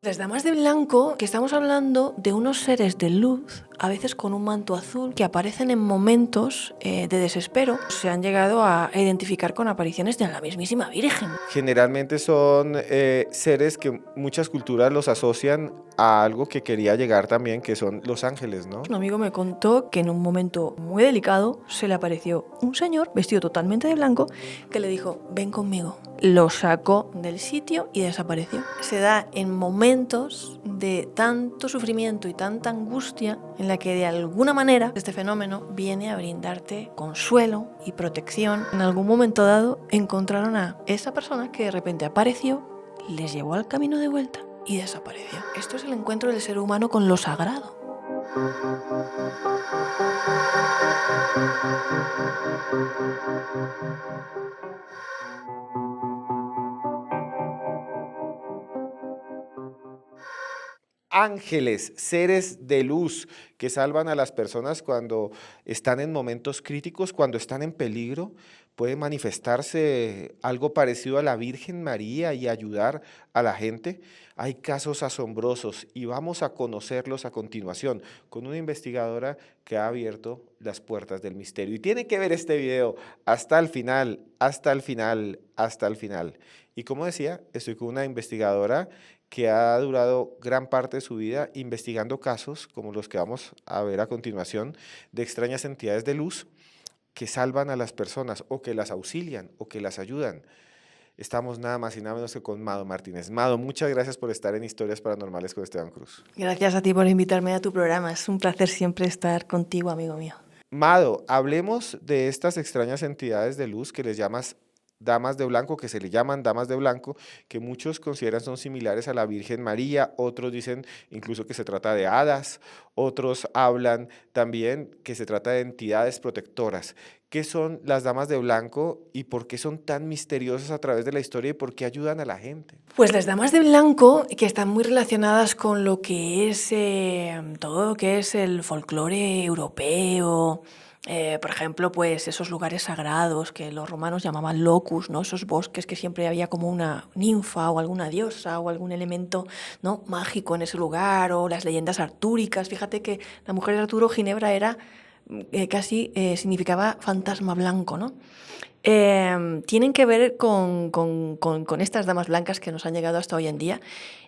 Las damas de blanco, que estamos hablando de unos seres de luz, a veces con un manto azul, que aparecen en momentos de desespero. Se han llegado a identificar con apariciones de la mismísima Virgen. Generalmente son seres que muchas culturas los asocian a algo que quería llegar también, que son los ángeles, ¿no? Un amigo me contó que en un momento muy delicado se le apareció un señor vestido totalmente de blanco que le dijo: ven conmigo. Lo sacó del sitio y desapareció. Se da en momentos de tanto sufrimiento y tanta angustia en la que de alguna manera este fenómeno viene a brindarte consuelo y protección. En algún momento dado encontraron a esa persona que de repente apareció, les llevó al camino de vuelta y desapareció. Esto es el encuentro del ser humano con lo sagrado. Ángeles, seres de luz que salvan a las personas cuando están en momentos críticos, cuando están en peligro. Puede manifestarse algo parecido a la Virgen María y ayudar a la gente. Hay casos asombrosos y vamos a conocerlos a continuación con una investigadora que ha abierto las puertas del misterio. Y tiene que ver este video hasta el final, hasta el final, hasta el final. Y como decía, estoy con una investigadora que ha durado gran parte de su vida investigando casos como los que vamos a ver a continuación de extrañas entidades de luz que salvan a las personas o que las auxilian o que las ayudan. Estamos nada más y nada menos que con Mado Martínez. Mado, muchas gracias por estar en Historias Paranormales con Esteban Cruz. Gracias a ti por invitarme a tu programa. Es un placer siempre estar contigo, amigo mío. Mado, hablemos de estas extrañas entidades de luz que les llamas damas de blanco, que se le llaman damas de blanco, que muchos consideran son similares a la Virgen María, otros dicen incluso que se trata de hadas, otros hablan también que se trata de entidades protectoras. ¿Qué son las damas de blanco y por qué son tan misteriosas a través de la historia y por qué ayudan a la gente? Pues las damas de blanco, que están muy relacionadas con lo que es todo lo que es el folclore europeo, por ejemplo, pues esos lugares sagrados que los romanos llamaban locus, ¿no? Esos bosques que siempre había como una ninfa o alguna diosa o algún elemento, ¿no?, mágico en ese lugar, o las leyendas artúricas. Fíjate que la mujer de Arturo, Ginebra, era casi significaba fantasma blanco, ¿no? Tienen que ver con estas damas blancas que nos han llegado hasta hoy en día,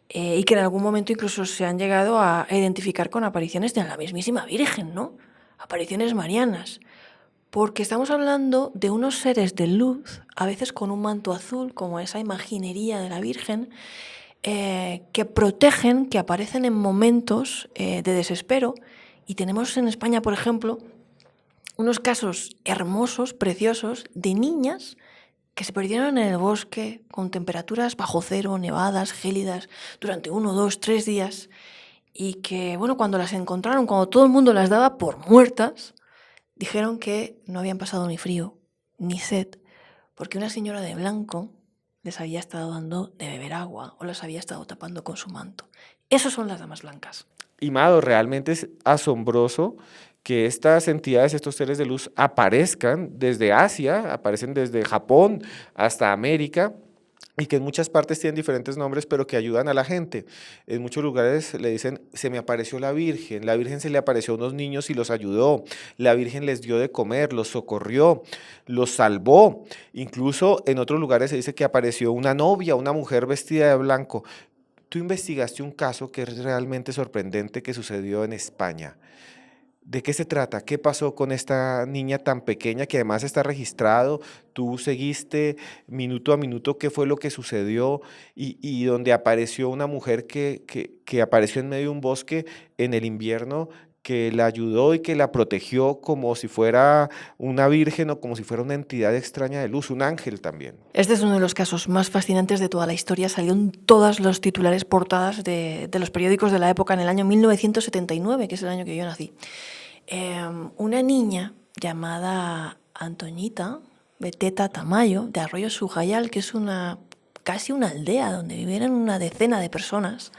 y que en algún momento incluso se han llegado a identificar con apariciones de la mismísima Virgen, ¿no? Apariciones marianas. Porque estamos hablando de unos seres de luz, a veces con un manto azul, como esa imaginería de la Virgen, que protegen, que aparecen en momentos de desespero. Y tenemos en España, por ejemplo, unos casos hermosos, preciosos, de niñas que se perdieron en el bosque con temperaturas bajo cero, nevadas, gélidas, durante 1, 2, 3 días, y que, bueno, cuando las encontraron, cuando todo el mundo las daba por muertas, dijeron que no habían pasado ni frío, ni sed, porque una señora de blanco les había estado dando de beber agua o las había estado tapando con su manto. Esas son las damas blancas. Y Mado, realmente es asombroso que estas entidades, estos seres de luz aparezcan desde Asia, aparecen desde Japón hasta América y que en muchas partes tienen diferentes nombres, pero que ayudan a la gente. En muchos lugares le dicen, se me apareció la Virgen se le apareció a unos niños y los ayudó, la Virgen les dio de comer, los socorrió, los salvó. Incluso en otros lugares se dice que apareció una novia, una mujer vestida de blanco. Tú investigaste un caso que es realmente sorprendente que sucedió en España. ¿De qué se trata? ¿Qué pasó con esta niña tan pequeña que además está registrado? Tú seguiste minuto a minuto qué fue lo que sucedió y donde apareció una mujer que apareció en medio de un bosque en el invierno, que la ayudó y que la protegió como si fuera una virgen o como si fuera una entidad extraña de luz, un ángel también. Este es uno de los casos más fascinantes de toda la historia. Salió en todas los titulares portadas de los periódicos de la época en el año 1979, que es el año que yo nací. Una niña llamada Antoñita Beteta Tamayo, de Arroyo Sujayal, que es casi una aldea donde vivían una decena de personas,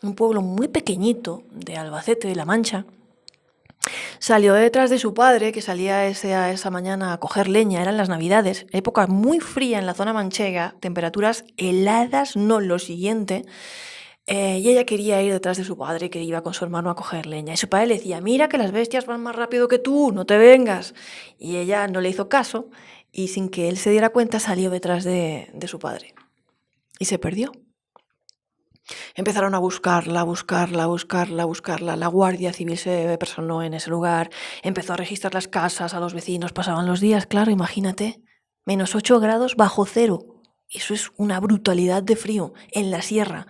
un pueblo muy pequeñito de Albacete de La Mancha, salió detrás de su padre, que salía esa mañana a coger leña. Eran las Navidades, época muy fría en la zona manchega, temperaturas heladas, no lo siguiente. Y ella quería ir detrás de su padre, que iba con su hermano a coger leña. Y su padre le decía, mira que las bestias van más rápido que tú, no te vengas. Y ella no le hizo caso y sin que él se diera cuenta salió detrás de su padre. Y se perdió. Empezaron a buscarla, a buscarla, a buscarla, a buscarla. La Guardia Civil se personó en ese lugar, empezó a registrar las casas, a los vecinos, pasaban los días, claro, imagínate, -8 grados bajo cero. Eso es una brutalidad de frío en la sierra.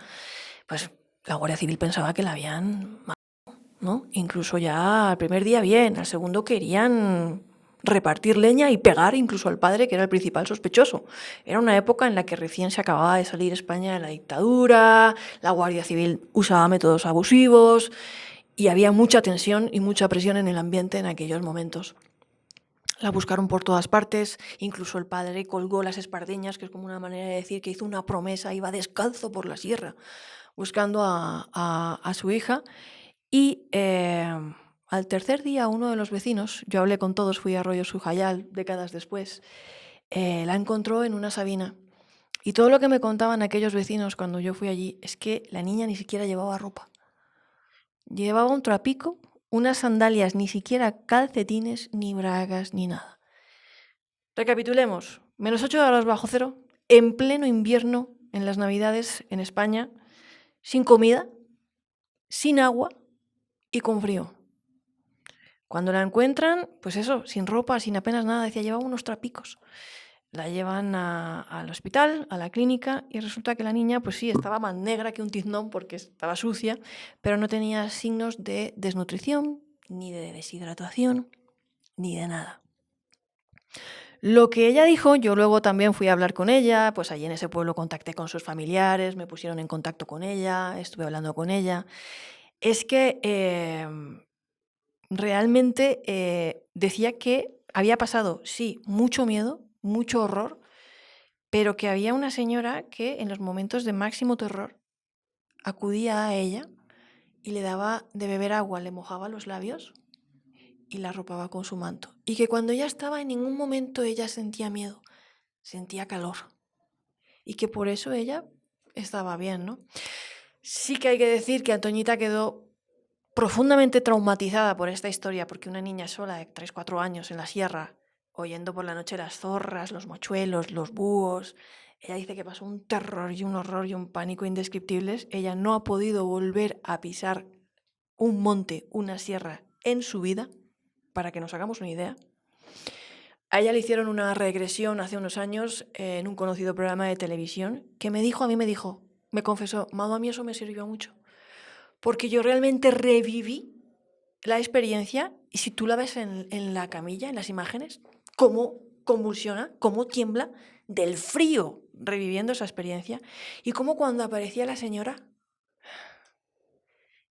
Pues la Guardia Civil pensaba que la habían matado, ¿no? Incluso ya al primer día bien, al segundo querían repartir leña y pegar incluso al padre, que era el principal sospechoso. Era una época en la que recién se acababa de salir España de la dictadura, la Guardia Civil usaba métodos abusivos y había mucha tensión y mucha presión en el ambiente en aquellos momentos. La buscaron por todas partes, incluso el padre colgó las espardeñas, que es como una manera de decir que hizo una promesa, iba descalzo por la sierra buscando a su hija. Y al tercer día uno de los vecinos, yo hablé con todos, fui a Arroyo Sujayal décadas después, la encontró en una sabina. Y todo lo que me contaban aquellos vecinos cuando yo fui allí es que la niña ni siquiera llevaba ropa. Llevaba un trapico, unas sandalias, ni siquiera calcetines, ni bragas, ni nada. Recapitulemos, -8 grados bajo cero, en pleno invierno, en las Navidades en España, sin comida, sin agua y con frío. Cuando la encuentran, pues eso, sin ropa, sin apenas nada, decía, llevaba unos trapicos. La llevan al hospital, a la clínica, y resulta que la niña, pues sí, estaba más negra que un tiznón porque estaba sucia, pero no tenía signos de desnutrición, ni de deshidratación, ni de nada. Lo que ella dijo, yo luego también fui a hablar con ella, pues allí en ese pueblo contacté con sus familiares, me pusieron en contacto con ella, estuve hablando con ella, es que realmente decía que había pasado, sí, mucho miedo, mucho horror, pero que había una señora que en los momentos de máximo terror acudía a ella y le daba de beber agua, le mojaba los labios y la arropaba con su manto. Y que cuando ella estaba en ningún momento ella sentía miedo, sentía calor. Y que por eso ella estaba bien, ¿no? Sí que hay que decir que Antoñita quedó profundamente traumatizada por esta historia, porque una niña sola de 3-4 años en la sierra, oyendo por la noche las zorras, los mochuelos, los búhos, ella dice que pasó un terror y un horror y un pánico indescriptibles. Ella no ha podido volver a pisar un monte, una sierra en su vida, para que nos hagamos una idea. A ella le hicieron una regresión hace unos años en un conocido programa de televisión que me confesó, Mado, a mí eso me sirvió mucho. Porque yo realmente reviví la experiencia y si tú la ves en la camilla, en las imágenes, cómo convulsiona, cómo tiembla del frío reviviendo esa experiencia y cómo cuando aparecía la señora,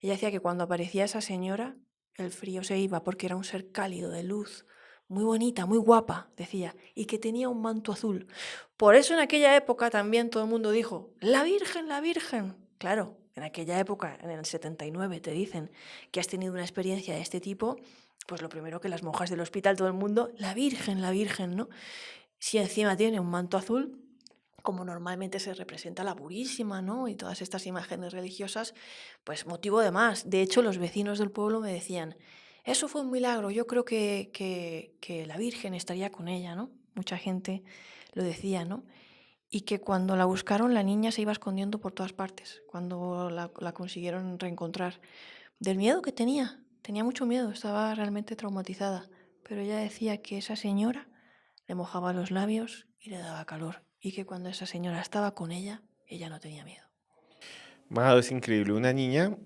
ella decía que cuando aparecía esa señora el frío se iba porque era un ser cálido, de luz, muy bonita, muy guapa, decía, y que tenía un manto azul. Por eso en aquella época también todo el mundo dijo, la Virgen, la Virgen. Claro, en aquella época, en el 79, te dicen que has tenido una experiencia de este tipo, pues lo primero que las monjas del hospital, todo el mundo, la Virgen, ¿no? Si encima tiene un manto azul, como normalmente se representa la Purísima, ¿no? Y todas estas imágenes religiosas, pues motivo de más. De hecho, los vecinos del pueblo me decían, eso fue un milagro, yo creo que la Virgen estaría con ella, ¿no? Mucha gente lo decía, ¿no? Y que cuando la buscaron la niña se iba escondiendo por todas partes, cuando la consiguieron reencontrar. Del miedo que tenía mucho miedo, estaba realmente traumatizada, pero ella decía que esa señora le mojaba los labios y le daba calor, y que cuando esa señora estaba con ella no tenía miedo. Majado, es increíble. Una niña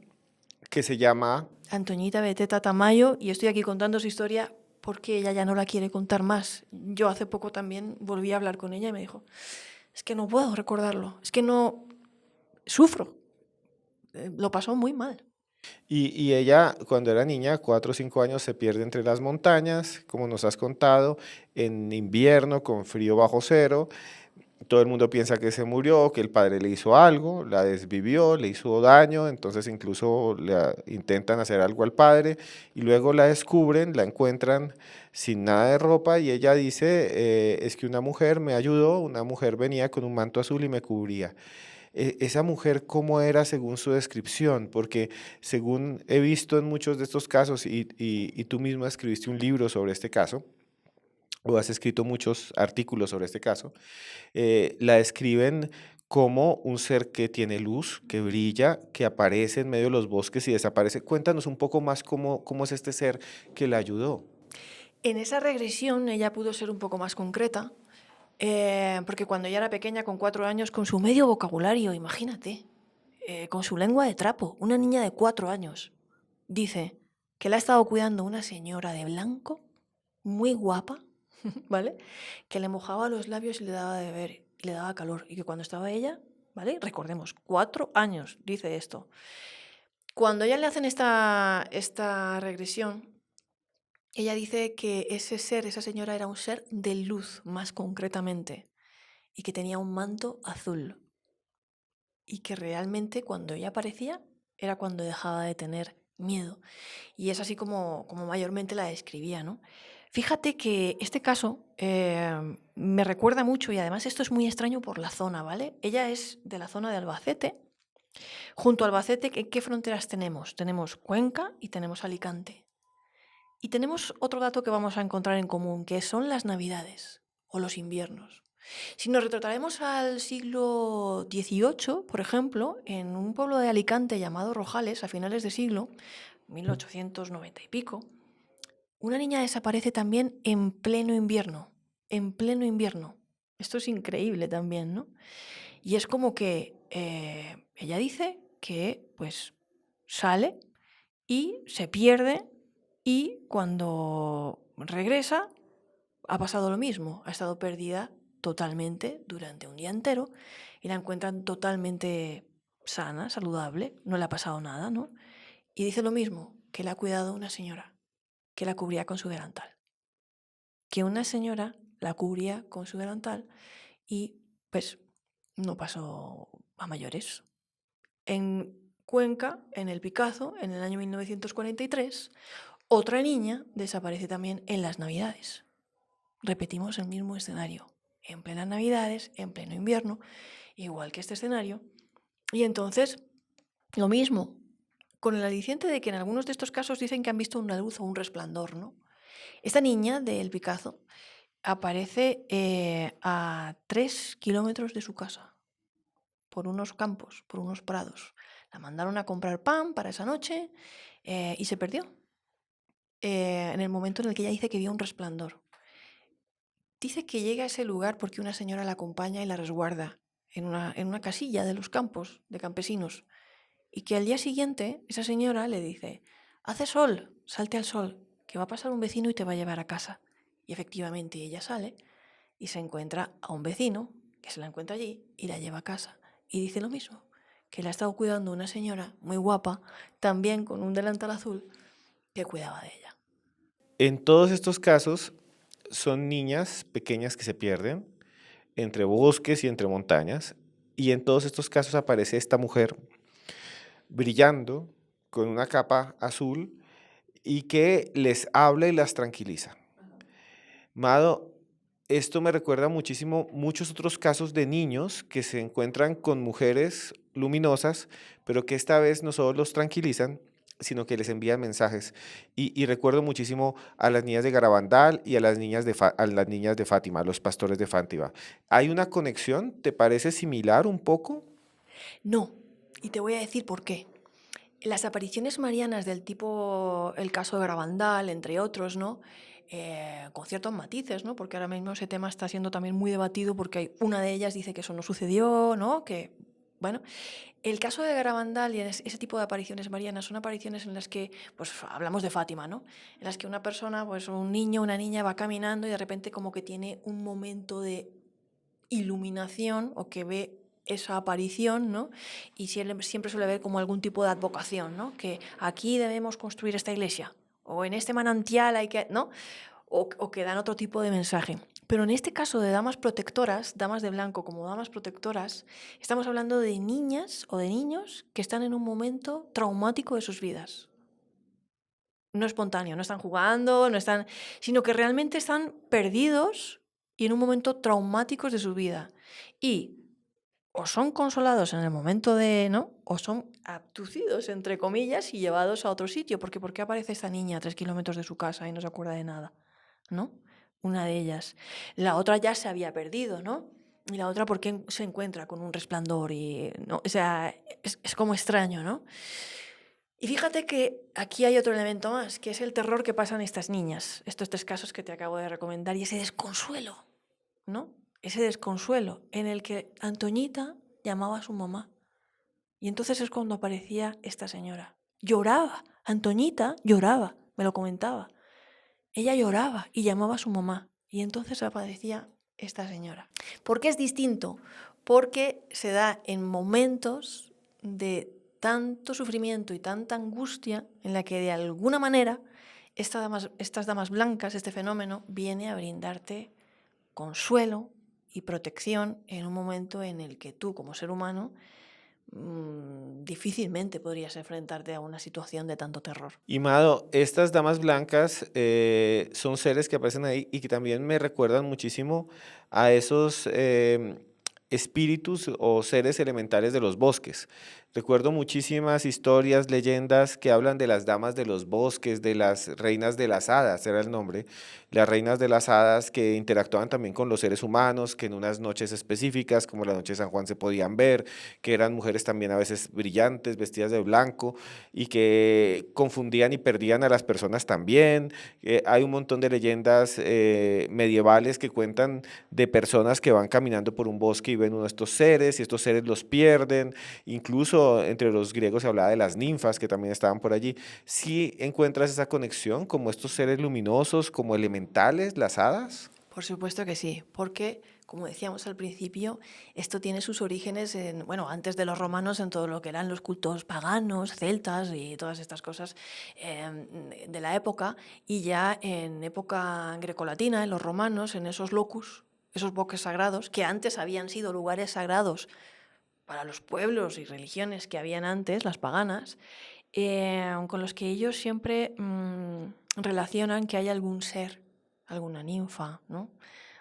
que se llama... Antoñita Beteta Tamayo, y estoy aquí contando su historia porque ella ya no la quiere contar más. Yo hace poco también volví a hablar con ella y me dijo, es que no puedo recordarlo, es que no sufro, lo pasó muy mal. Y ella, cuando era niña, 4 o 5 años, se pierde entre las montañas, como nos has contado, en invierno, con frío bajo cero. Todo el mundo piensa que se murió, que el padre le hizo algo, la desvivió, le hizo daño, entonces incluso intentan hacer algo al padre y luego la descubren, la encuentran sin nada de ropa y ella dice, es que una mujer me ayudó, una mujer venía con un manto azul y me cubría. Esa mujer, ¿cómo era según su descripción? Porque según he visto en muchos de estos casos, y tú misma escribiste un libro sobre este caso, o has escrito muchos artículos sobre este caso, la describen como un ser que tiene luz, que brilla, que aparece en medio de los bosques y desaparece. Cuéntanos un poco más cómo es este ser que la ayudó. En esa regresión ella pudo ser un poco más concreta, porque cuando ella era pequeña, con 4 años, con su medio vocabulario, imagínate, con su lengua de trapo, una niña de 4 años, dice que la ha estado cuidando una señora de blanco, muy guapa, ¿vale? Que le mojaba los labios y le daba de beber y le daba calor. Y que cuando estaba ella, ¿vale? Recordemos, 4 años, dice esto. Cuando ella le hacen esta regresión, ella dice que ese ser, esa señora, era un ser de luz, más concretamente, y que tenía un manto azul. Y que realmente cuando ella aparecía era cuando dejaba de tener miedo. Y es así como mayormente la describía, ¿no? Fíjate que este caso me recuerda mucho y además esto es muy extraño por la zona, ¿vale? Ella es de la zona de Albacete. Junto a Albacete, ¿qué fronteras tenemos? Tenemos Cuenca y tenemos Alicante. Y tenemos otro dato que vamos a encontrar en común, que son las navidades o los inviernos. Si nos retrotraemos al siglo XVIII, por ejemplo, en un pueblo de Alicante llamado Rojales, a finales de siglo, 1890 y pico, una niña desaparece también en pleno invierno, en pleno invierno. Esto es increíble también, ¿no? Y es como que ella dice que pues sale y se pierde y cuando regresa ha pasado lo mismo, ha estado perdida totalmente durante un día entero y la encuentran totalmente sana, saludable, no le ha pasado nada, ¿no? Y dice lo mismo, que la ha cuidado una señora, que la cubría con su delantal, que una señora la cubría con su delantal y pues no pasó a mayores. En Cuenca, en el Picazo, en el año 1943, otra niña desaparece también en las Navidades. Repetimos el mismo escenario, en plenas Navidades, en pleno invierno, igual que este escenario. Y entonces, lo mismo, con el aliciente de que en algunos de estos casos dicen que han visto una luz o un resplandor, ¿no? Esta niña del Picazo aparece a 3 kilómetros de su casa, por unos campos, por unos prados. La mandaron a comprar pan para esa noche y se perdió en el momento en el que ella dice que vio un resplandor. Dice que llega a ese lugar porque una señora la acompaña y la resguarda en una casilla de los campos, de campesinos. Y que al día siguiente esa señora le dice, hace sol, salte al sol, que va a pasar un vecino y te va a llevar a casa. Y efectivamente ella sale y se encuentra a un vecino que se la encuentra allí y la lleva a casa. Y dice lo mismo, que la ha estado cuidando una señora muy guapa, también con un delantal azul, que cuidaba de ella. En todos estos casos son niñas pequeñas que se pierden entre bosques y entre montañas, y en todos estos casos aparece esta mujer brillando con una capa azul y que les habla y las tranquiliza. Mado, esto me recuerda muchísimo muchos otros casos de niños que se encuentran con mujeres luminosas, pero que esta vez no solo los tranquilizan, sino que les envían mensajes. Y recuerdo muchísimo a las niñas de Garabandal y a las niñas a las niñas de Fátima, los pastores de Fátima. ¿Hay una conexión? ¿Te parece similar un poco? No, y te voy a decir por qué. Las apariciones marianas del tipo el caso de Garabandal, entre otros, ¿no? Con ciertos matices, ¿no? Porque ahora mismo ese tema está siendo también muy debatido porque una de ellas dice que eso no sucedió, ¿no? Que, bueno, el caso de Garabandal y ese tipo de apariciones marianas son apariciones en las que, pues hablamos de Fátima, ¿no? En las que una persona, pues un niño, una niña va caminando y de repente como que tiene un momento de iluminación o que ve esa aparición, ¿no? Y siempre suele ver como algún tipo de advocación, ¿no? Que aquí debemos construir esta iglesia o en este manantial hay que, ¿no? O que dan otro tipo de mensaje. Pero en este caso de damas protectoras, damas de blanco como damas protectoras, estamos hablando de niñas o de niños que están en un momento traumático de sus vidas. No espontáneo, no están jugando, no están, sino que realmente están perdidos y en un momento traumáticos de su vida. Y o son consolados en el momento de, ¿no? O son abducidos, entre comillas, y llevados a otro sitio. Porque ¿por qué aparece esta niña a 3 kilómetros de su casa y no se acuerda de nada? ¿No? Una de ellas. La otra ya se había perdido, ¿no? Y la otra, ¿por qué se encuentra con un resplandor? Y, ¿no? O sea, es como extraño, ¿no? Y fíjate que aquí hay otro elemento más, que es el terror que pasan estas niñas, estos 3 casos que te acabo de recomendar, y ese desconsuelo, ¿no? Ese desconsuelo en el que Antoñita llamaba a su mamá. Y entonces es cuando aparecía esta señora. Lloraba, Antoñita lloraba, me lo comentaba. Ella lloraba y llamaba a su mamá. Y entonces aparecía esta señora. ¿Por qué es distinto? Porque se da en momentos de tanto sufrimiento y tanta angustia en la que de alguna manera estas damas blancas, este fenómeno, viene a brindarte consuelo y protección en un momento en el que tú, como ser humano, difícilmente podrías enfrentarte a una situación de tanto terror. Y Mado, estas damas blancas son seres que aparecen ahí y que también me recuerdan muchísimo a esos espíritus o seres elementales de los bosques. Recuerdo muchísimas historias, leyendas que hablan de las damas de los bosques, de las reinas de las hadas, era el nombre, las reinas de las hadas que interactuaban también con los seres humanos, que en unas noches específicas, como la noche de San Juan, se podían ver, que eran mujeres también a veces brillantes, vestidas de blanco y que confundían y perdían a las personas también. Hay un montón de leyendas medievales que cuentan de personas que van caminando por un bosque y ven uno de estos seres y estos seres los pierden. Incluso entre los griegos se hablaba de las ninfas que también estaban por allí. ¿Sí encuentras esa conexión como estos seres luminosos, como elementales, las hadas? Por supuesto que sí, porque, como decíamos al principio, esto tiene sus orígenes en, bueno, antes de los romanos, en todo lo que eran los cultos paganos, celtas y todas estas cosas de la época, y ya en época grecolatina, en los romanos, en esos locus, esos bosques sagrados, que antes habían sido lugares sagrados para los pueblos y religiones que habían antes, las paganas, con los que ellos siempre relacionan que hay algún ser, alguna ninfa, ¿no?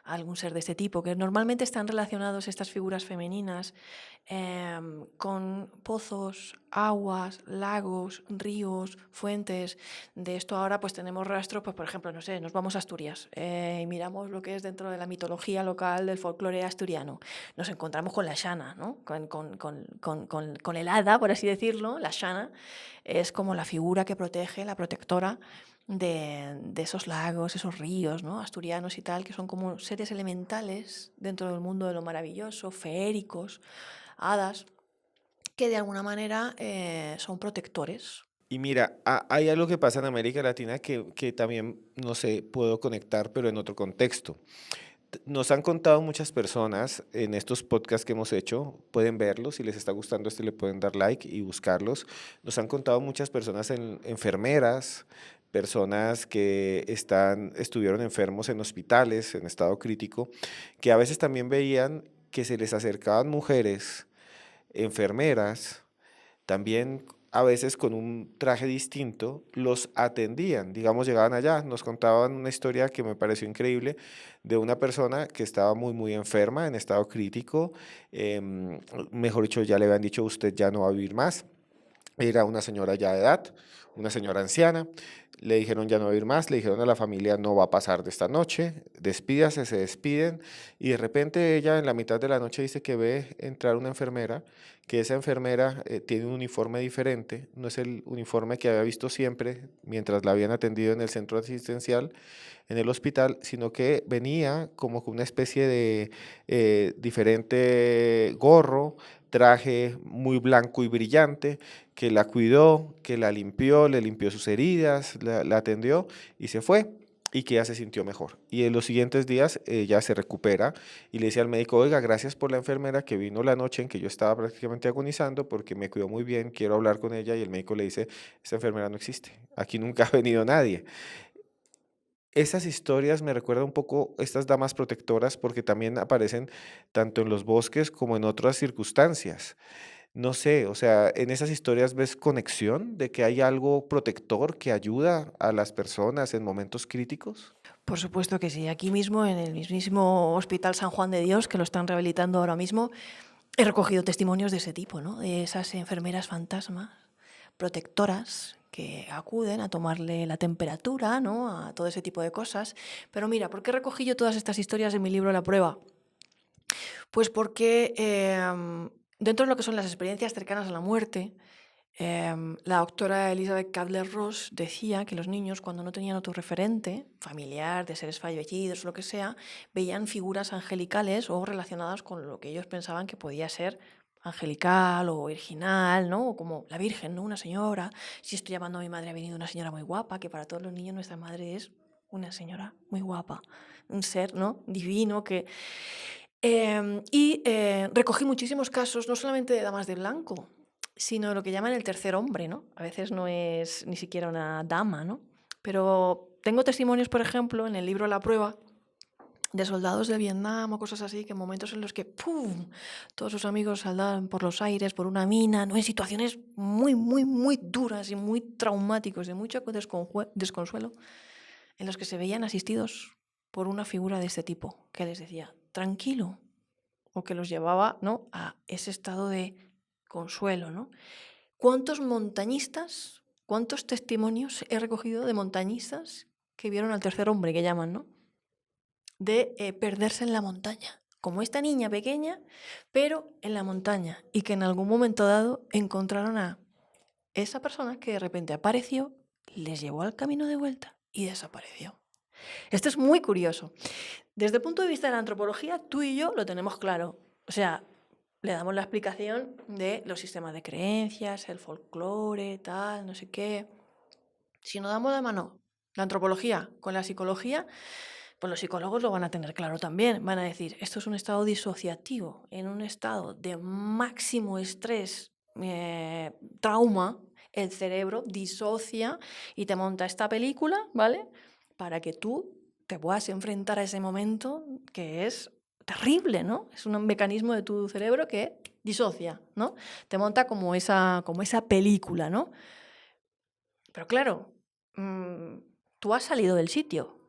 Algún ser de este tipo, que normalmente están relacionados estas figuras femeninas con pozos, aguas, lagos, ríos, fuentes. De esto ahora pues tenemos rastro, pues por ejemplo, no sé, nos vamos a Asturias y miramos lo que es dentro de la mitología local del folclore asturiano. Nos encontramos con la Shana, ¿no? Con el hada, por así decirlo. La Shana es como la figura que protege, la protectora de esos lagos, esos ríos, ¿no? Asturianos y tal, que son como seres elementales dentro del mundo de lo maravilloso, feéricos, hadas, que de alguna manera son protectores. Y mira, hay algo que pasa en América Latina que también, no sé, puedo conectar, pero en otro contexto. Nos han contado muchas personas en estos podcasts que hemos hecho, pueden verlos, si les está gustando este le pueden dar like y buscarlos. Nos han contado muchas personas, enfermeras, personas que estuvieron enfermos en hospitales, en estado crítico, que a veces también veían que se les acercaban mujeres, enfermeras, también a veces con un traje distinto, los atendían, digamos, llegaban allá, nos contaban una historia que me pareció increíble de una persona que estaba muy, muy enferma, en estado crítico, mejor dicho, ya le habían dicho, usted ya no va a vivir más, era una señora ya de edad, una señora anciana. Le dijeron ya no va a ir más, le dijeron a la familia no va a pasar de esta noche, despídase, se despiden y de repente ella en la mitad de la noche dice que ve entrar una enfermera, que esa enfermera tiene un uniforme diferente, no es el uniforme que había visto siempre mientras la habían atendido en el centro asistencial, en el hospital, sino que venía como con una especie de diferente gorro, traje muy blanco y brillante, que la cuidó, que la limpió, le limpió sus heridas, la atendió y se fue y que ya se sintió mejor. Y en los siguientes días ella se recupera y le dice al médico, oiga, gracias por la enfermera que vino la noche en que yo estaba prácticamente agonizando porque me cuidó muy bien, quiero hablar con ella y el médico le dice, esta enfermera no existe, aquí nunca ha venido nadie. Esas historias me recuerdan un poco estas damas protectoras porque también aparecen tanto en los bosques como en otras circunstancias. No sé, o sea, en esas historias ves conexión de que hay algo protector que ayuda a las personas en momentos críticos. Por supuesto que sí. Aquí mismo, en el mismísimo Hospital San Juan de Dios, que lo están rehabilitando ahora mismo, he recogido testimonios de ese tipo, ¿no? De esas enfermeras fantasmas, protectoras, que acuden a tomarle la temperatura, ¿no? A todo ese tipo de cosas. Pero mira, ¿por qué recogí yo todas estas historias en mi libro La Prueba? Pues porque dentro de lo que son las experiencias cercanas a la muerte, la doctora Elizabeth Kubler-Ross decía que los niños, cuando no tenían otro referente familiar, de seres fallecidos o lo que sea, veían figuras angelicales o relacionadas con lo que ellos pensaban que podía ser angelical o virginal, ¿no? O como la Virgen, ¿no? Una señora. Si estoy llamando a mi madre, ha venido una señora muy guapa, que para todos los niños nuestra madre es una señora muy guapa, un ser, ¿no? Divino que... recogí muchísimos casos, no solamente de damas de blanco, sino lo que llaman el tercer hombre, ¿no? A veces no es ni siquiera una dama, ¿no? Pero tengo testimonios, por ejemplo, en el libro La Prueba, de soldados de Vietnam o cosas así, que en momentos en los que ¡pum! Todos sus amigos saltaban por los aires, por una mina, ¿no? En situaciones muy, muy, muy duras y muy traumáticos, de mucho desconsuelo, en los que se veían asistidos por una figura de este tipo, que les decía, tranquilo, o que los llevaba, ¿no? A ese estado de consuelo, ¿no? ¿Cuántos montañistas, cuántos testimonios he recogido de montañistas que vieron al tercer hombre, que llaman, ¿no? De perderse en la montaña, como esta niña pequeña, pero en la montaña, y que en algún momento dado encontraron a esa persona que de repente apareció, les llevó al camino de vuelta y desapareció. Esto es muy curioso. Desde el punto de vista de la antropología, tú y yo lo tenemos claro. O sea, le damos la explicación de los sistemas de creencias, el folclore, tal, no sé qué. Si nos damos de mano la antropología con la psicología, pues los psicólogos lo van a tener claro también. Van a decir, esto es un estado disociativo, en un estado de máximo estrés, trauma, el cerebro disocia y te monta esta película, ¿vale? Para que tú te puedas enfrentar a ese momento que es terrible, ¿no? Es un mecanismo de tu cerebro que disocia, ¿no? Te monta como esa película, ¿no? Pero claro, tú has salido del sitio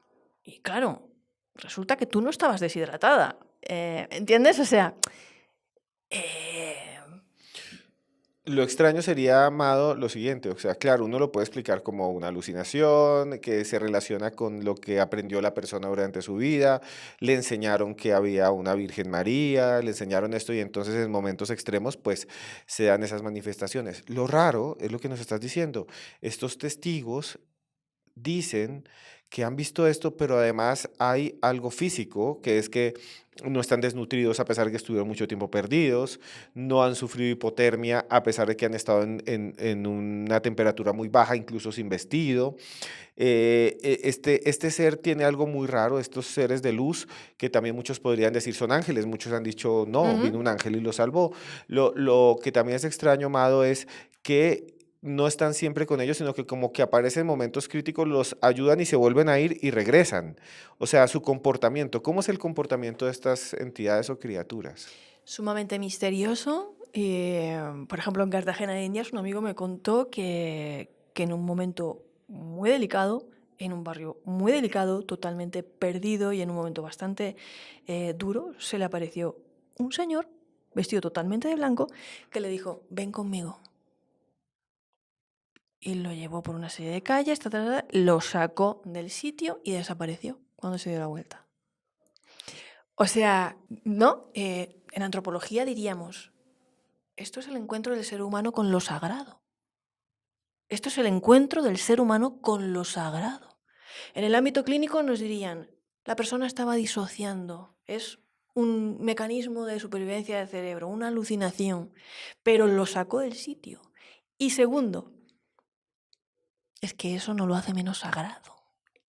y claro, resulta que tú no estabas deshidratada. ¿Entiendes? O sea, eh, Lo extraño sería, Amado, lo siguiente, o sea, claro, uno lo puede explicar como una alucinación que se relaciona con lo que aprendió la persona durante su vida, le enseñaron que había una Virgen María, le enseñaron esto y entonces en momentos extremos pues se dan esas manifestaciones. Lo raro es lo que nos estás diciendo, estos testigos dicen que han visto esto, pero además hay algo físico, que es que no están desnutridos a pesar de que estuvieron mucho tiempo perdidos, no han sufrido hipotermia a pesar de que han estado en una temperatura muy baja, incluso sin vestido. Este ser tiene algo muy raro, estos seres de luz, que también muchos podrían decir son ángeles, muchos han dicho, no, ujú. vino un ángel y lo salvó. Lo que también es extraño, Amado, es que no están siempre con ellos, sino que como que aparecen en momentos críticos, los ayudan y se vuelven a ir y regresan. O sea, su comportamiento, ¿cómo es el comportamiento de estas entidades o criaturas? Sumamente misterioso. Por ejemplo, en Cartagena de Indias, un amigo me contó que en un momento muy delicado, en un barrio muy delicado, totalmente perdido y en un momento bastante duro, se le apareció un señor vestido totalmente de blanco que le dijo, ven conmigo. Y lo llevó por una serie de calles, lo sacó del sitio y desapareció cuando se dio la vuelta. O sea, ¿no? En antropología diríamos, esto es el encuentro del ser humano con lo sagrado. Esto es el encuentro del ser humano con lo sagrado. En el ámbito clínico nos dirían, la persona estaba disociando, es un mecanismo de supervivencia del cerebro, una alucinación, pero lo sacó del sitio. Y segundo, es que eso no lo hace menos sagrado.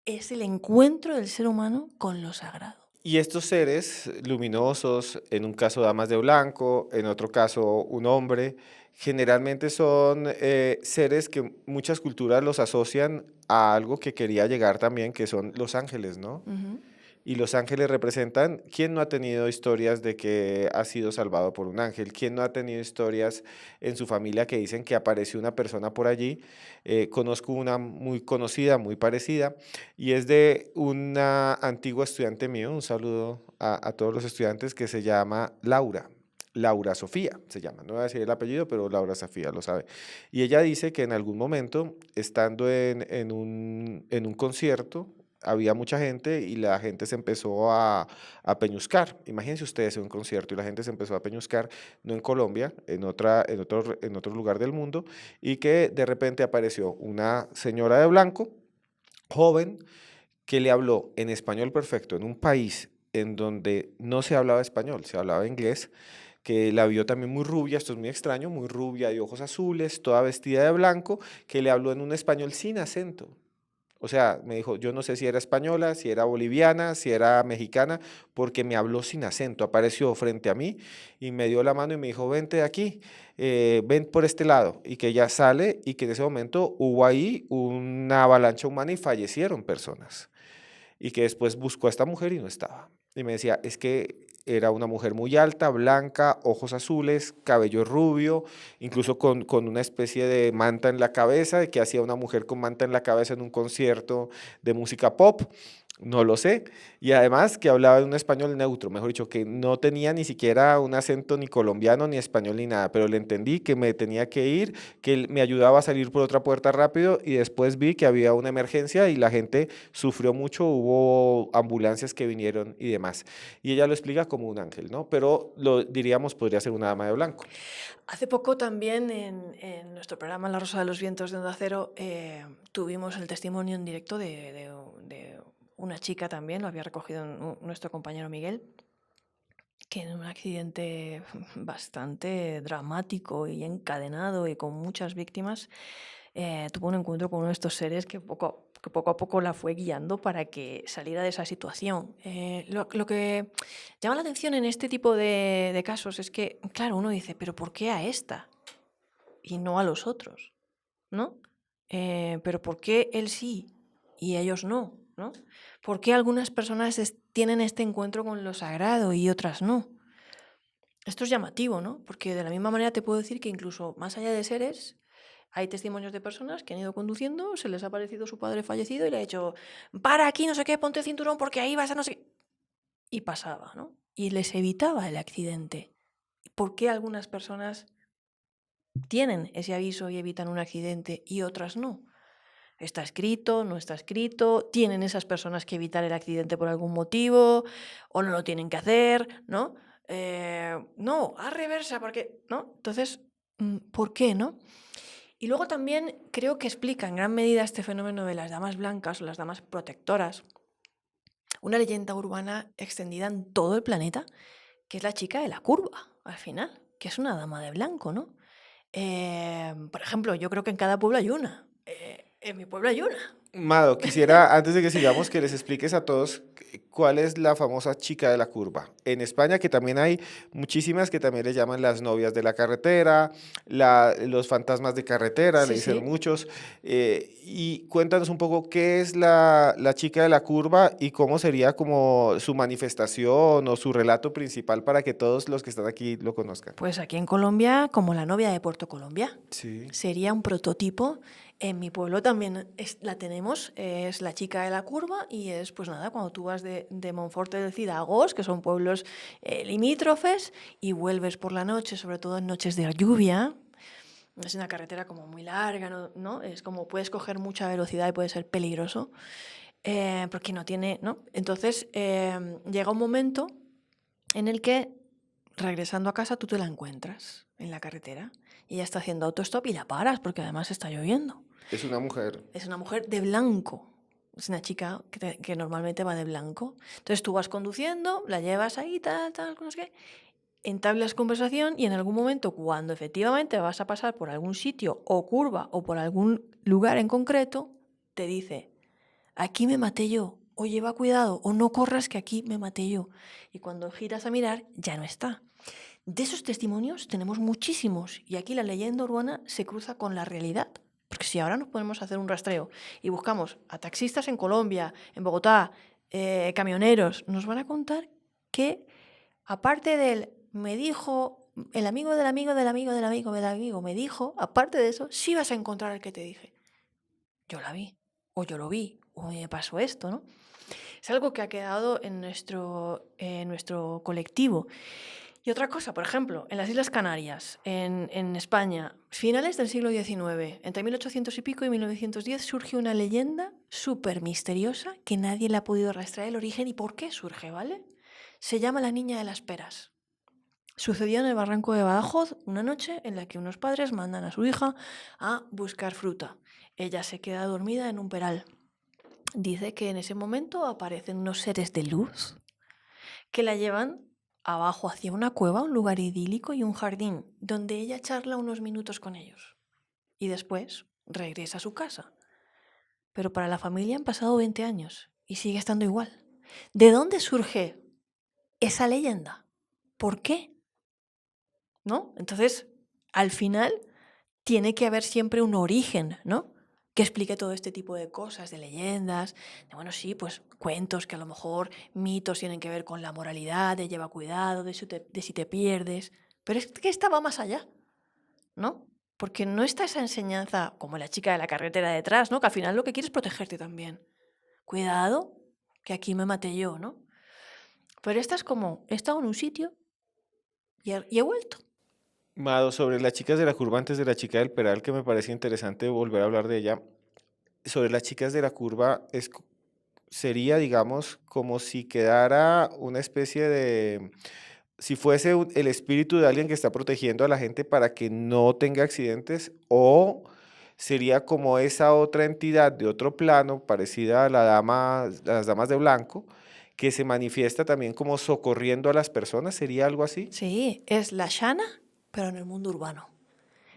Es el encuentro del ser humano con lo sagrado. Y estos seres luminosos, en un caso damas de blanco, en otro caso un hombre, generalmente son seres que muchas culturas los asocian a algo que quería llegar también, que son los ángeles, ¿no? Ujú. Y los ángeles representan, ¿quién no ha tenido historias de que ha sido salvado por un ángel? ¿Quién no ha tenido historias en su familia que dicen que apareció una persona por allí? Conozco una muy conocida, muy parecida, y es de una antigua estudiante mío, un saludo a todos los estudiantes, que se llama Laura. Laura Sofía se llama, no voy a decir el apellido, pero Laura Sofía lo sabe. Y ella dice que en algún momento, estando en un concierto, había mucha gente y la gente se empezó a peñuscar. Imagínense ustedes en un concierto y la gente se empezó a peñuscar, no en Colombia, en otro lugar del mundo, y que de repente apareció una señora de blanco, joven, que le habló en español perfecto en un país en donde no se hablaba español, se hablaba inglés, que la vio también muy rubia, esto es muy extraño, muy rubia, de ojos azules, toda vestida de blanco, que le habló en un español sin acento. O sea, me dijo, yo no sé si era española, si era boliviana, si era mexicana, porque me habló sin acento. Apareció frente a mí y me dio la mano y me dijo, vente de aquí, ven por este lado. Y que ella sale y que en ese momento hubo ahí una avalancha humana y fallecieron personas y que después buscó a esta mujer y no estaba. Y me decía, es que era una mujer muy alta, blanca, ojos azules, cabello rubio, incluso con una especie de manta en la cabeza, de que hacía una mujer con manta en la cabeza en un concierto de música pop. No lo sé. Y además que hablaba en un español neutro, mejor dicho, que no tenía ni siquiera un acento ni colombiano, ni español, ni nada, pero le entendí que me tenía que ir, que él me ayudaba a salir por otra puerta rápido y después vi que había una emergencia y la gente sufrió mucho, hubo ambulancias que vinieron y demás. Y ella lo explica como un ángel, ¿no? Pero lo diríamos, podría ser una dama de blanco. Hace poco también en nuestro programa La Rosa de los Vientos de Onda Cero tuvimos el testimonio en directo de una chica también, lo había recogido nuestro compañero Miguel, que en un accidente bastante dramático y encadenado y con muchas víctimas, tuvo un encuentro con uno de estos seres que poco a poco la fue guiando para que saliera de esa situación. Lo que llama la atención en este tipo de casos es que, claro, uno dice, pero ¿por qué a esta y no a los otros? ¿No? Pero ¿por qué él sí y ellos no? ¿No? ¿Por qué algunas personas tienen este encuentro con lo sagrado y otras no? Esto es llamativo, ¿no? Porque de la misma manera te puedo decir que incluso más allá de seres, hay testimonios de personas que han ido conduciendo, se les ha aparecido su padre fallecido y le ha dicho, para aquí, no sé qué, ponte el cinturón porque ahí vas a no sé qué. Y pasaba, ¿no? Y les evitaba el accidente. ¿Por qué algunas personas tienen ese aviso y evitan un accidente y otras no? ¿Está escrito? ¿No está escrito? ¿Tienen esas personas que evitar el accidente por algún motivo? ¿O no lo tienen que hacer? ¿No? No, a reversa, porque. ¿No? Entonces, ¿por qué, no? Y luego también creo que explica en gran medida este fenómeno de las damas blancas o las damas protectoras, una leyenda urbana extendida en todo el planeta, que es la chica de la curva, al final, que es una dama de blanco, ¿no? Por ejemplo, yo creo que en cada pueblo hay una. En mi pueblo hay una. Mado, quisiera, antes de que sigamos, que les expliques a todos cuál es la famosa chica de la curva. En España, que también hay muchísimas que también le llaman las novias de la carretera, los fantasmas de carretera, le Sí, dicen sí. muchos. Y cuéntanos un poco qué es la chica de la curva y cómo sería como su manifestación o su relato principal para que todos los que están aquí lo conozcan. Pues aquí en Colombia, como la novia de Puerto Colombia, Sí. sería un prototipo. En mi pueblo también la tenemos, es la chica de la curva y es, pues nada, cuando tú vas de Monforte del Cid a Agos, que son pueblos limítrofes, y vuelves por la noche, sobre todo en noches de lluvia. Es una carretera como muy larga, ¿no? Es como puedes coger mucha velocidad y puede ser peligroso, porque no tiene, ¿no? Entonces llega un momento en el que regresando a casa tú te la encuentras en la carretera y ella está haciendo autostop y la paras porque además está lloviendo. Es una mujer. Es una mujer de blanco. Es una chica que normalmente va de blanco. Entonces tú vas conduciendo, la llevas ahí, tal, no sé qué, entablas conversación y en algún momento, cuando efectivamente vas a pasar por algún sitio o curva o por algún lugar en concreto, te dice, aquí me maté yo, o lleva cuidado, o no corras que aquí me maté yo. Y cuando giras a mirar, ya no está. De esos testimonios tenemos muchísimos y aquí la leyenda urbana se cruza con la realidad. Porque si ahora nos podemos hacer un rastreo y buscamos a taxistas en Colombia, en Bogotá, camioneros, nos van a contar que aparte del me dijo, el amigo del amigo del amigo del amigo del amigo me dijo, aparte de eso, sí vas a encontrar el que te dije. Yo la vi, o yo lo vi, o me pasó esto, ¿no? Es algo que ha quedado en nuestro colectivo. Y otra cosa, por ejemplo, en las Islas Canarias, en España, finales del siglo XIX, entre 1800 y pico y 1910, surge una leyenda súper misteriosa que nadie le ha podido rastrear el origen y por qué surge, ¿vale? Se llama la Niña de las Peras. Sucedió en el barranco de Badajoz una noche en la que unos padres mandan a su hija a buscar fruta. Ella se queda dormida en un peral. Dice que en ese momento aparecen unos seres de luz que la llevan abajo hacia una cueva, un lugar idílico y un jardín, donde ella charla unos minutos con ellos. Y después regresa a su casa. Pero para la familia han pasado 20 años y sigue estando igual. ¿De dónde surge esa leyenda? ¿Por qué? ¿No? Entonces, al final, tiene que haber siempre un origen, ¿no? Que explique todo este tipo de cosas, de leyendas, de, bueno, sí, pues cuentos que a lo mejor mitos tienen que ver con la moralidad, de lleva cuidado, de si te pierdes, pero es que esta va más allá, ¿no? Porque no está esa enseñanza como la chica de la carretera detrás, ¿no? Que al final lo que quiere es protegerte también. Cuidado, que aquí me maté yo, ¿no? Pero esta es como, he estado en un sitio y he vuelto. Mado, sobre las chicas de la curva antes de la chica del Peral, que me parece interesante volver a hablar de ella. Sobre las chicas de la curva sería, digamos, como si quedara una especie de, si fuese el espíritu de alguien que está protegiendo a la gente para que no tenga accidentes, o sería como esa otra entidad de otro plano, parecida a las damas de blanco, que se manifiesta también como socorriendo a las personas, ¿sería algo así? Sí, es la Shana, pero en el mundo urbano.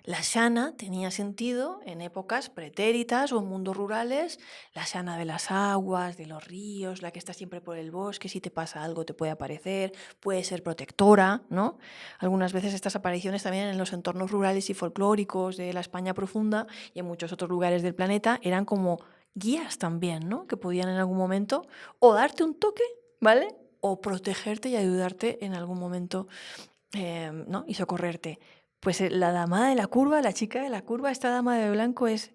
La Shana tenía sentido en épocas pretéritas o en mundos rurales, la Shana de las aguas, de los ríos, la que está siempre por el bosque, si te pasa algo te puede aparecer, puede ser protectora, ¿no? Algunas veces estas apariciones también en los entornos rurales y folclóricos de la España profunda y en muchos otros lugares del planeta eran como guías también, ¿no? Que podían en algún momento o darte un toque, ¿vale? O protegerte y ayudarte en algún momento, ¿no? Y socorrerte. Pues la dama de la curva, la chica de la curva, esta dama de blanco es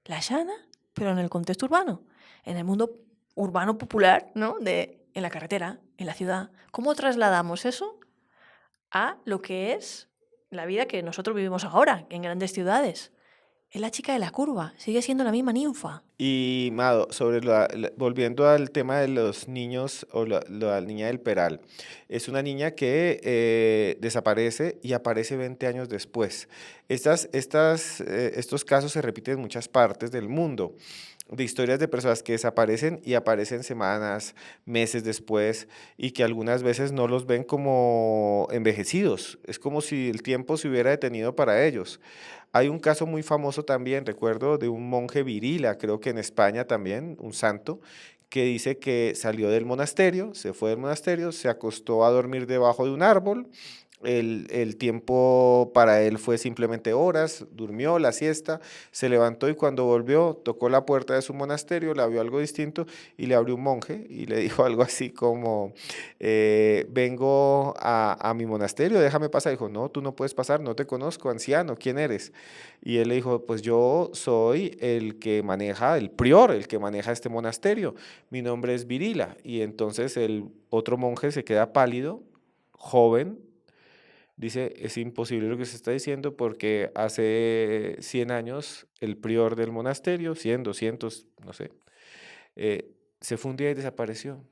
la Shana, pero en el contexto urbano, en el mundo urbano popular, ¿no? En la carretera, en la ciudad. ¿Cómo trasladamos eso a lo que es la vida que nosotros vivimos ahora, en grandes ciudades? Es la chica de la curva, sigue siendo la misma ninfa. Y Mado, sobre volviendo al tema de los niños o la niña del Peral, es una niña que desaparece y aparece 20 años después. Estos casos se repiten en muchas partes del mundo, de historias de personas que desaparecen y aparecen semanas, meses después, y que algunas veces no los ven como envejecidos. Es como si el tiempo se hubiera detenido para ellos. Hay un caso muy famoso también, recuerdo, de un monje virila, creo que en España también, un santo, que dice que salió del monasterio, se fue del monasterio, se acostó a dormir debajo de un árbol. El tiempo para él fue simplemente horas, durmió la siesta, se levantó y cuando volvió tocó la puerta de su monasterio, la vio algo distinto y le abrió un monje y le dijo algo así como, vengo a mi monasterio, déjame pasar. Dijo, no, tú no puedes pasar, no te conozco, anciano, ¿quién eres? Y él le dijo, pues yo soy el que maneja, el prior, el que maneja este monasterio, mi nombre es Virila. Y entonces el otro monje se queda pálido, joven. Dice, es imposible lo que se está diciendo porque hace 100 años el prior del monasterio, 100, 200, no sé, se fue un día y desapareció.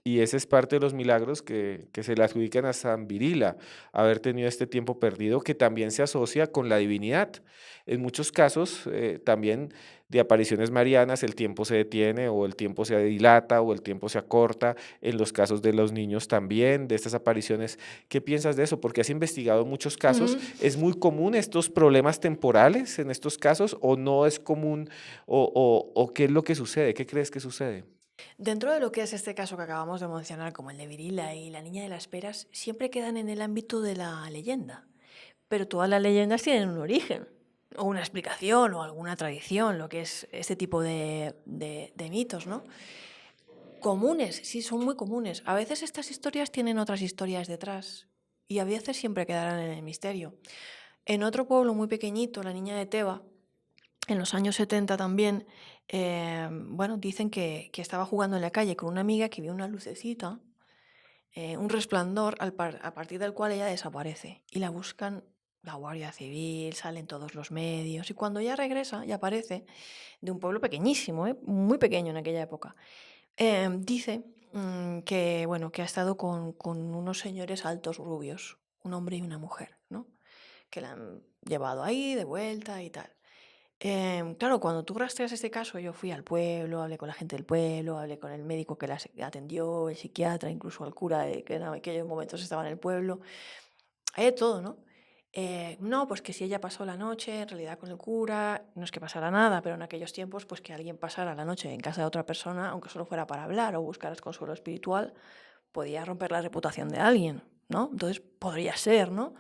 Y ese es parte de los milagros que se le adjudican a San Virila, haber tenido este tiempo perdido que también se asocia con la divinidad. En muchos casos también de apariciones marianas el tiempo se detiene o el tiempo se dilata o el tiempo se acorta. En los casos de los niños también, de estas apariciones. ¿Qué piensas de eso? Porque has investigado muchos casos. Mm. ¿Es muy común estos problemas temporales en estos casos o no es común o qué es lo que sucede? ¿Qué crees que sucede? Dentro de lo que es este caso que acabamos de mencionar, como el de Virila y la Niña de las Peras, siempre quedan en el ámbito de la leyenda. Pero todas las leyendas tienen un origen, o una explicación, o alguna tradición, lo que es este tipo de mitos, ¿no? Comunes, sí, son muy comunes. A veces estas historias tienen otras historias detrás, y a veces siempre quedarán en el misterio. En otro pueblo muy pequeñito, la Niña de Teba, en los años 70 también, bueno, dicen que estaba jugando en la calle con una amiga que vio una lucecita un resplandor a partir del cual ella desaparece y la buscan la Guardia Civil, salen todos los medios y cuando ella regresa y aparece de un pueblo pequeñísimo, muy pequeño en aquella época, dice que, bueno, que ha estado con unos señores altos rubios, un hombre y una mujer, ¿no? Que la han llevado ahí de vuelta y tal. Claro, cuando tú rastreas este caso, yo fui al pueblo, hablé con la gente del pueblo, hablé con el médico que la atendió, el psiquiatra, incluso al cura que en aquellos momentos estaba en el pueblo. Hay de todo, ¿no? No, pues que si ella pasó la noche en realidad con el cura, no es que pasara nada, pero en aquellos tiempos, pues que alguien pasara la noche en casa de otra persona, aunque solo fuera para hablar o buscar consuelo espiritual, podía romper la reputación de alguien, ¿no? Entonces podría ser, ¿no?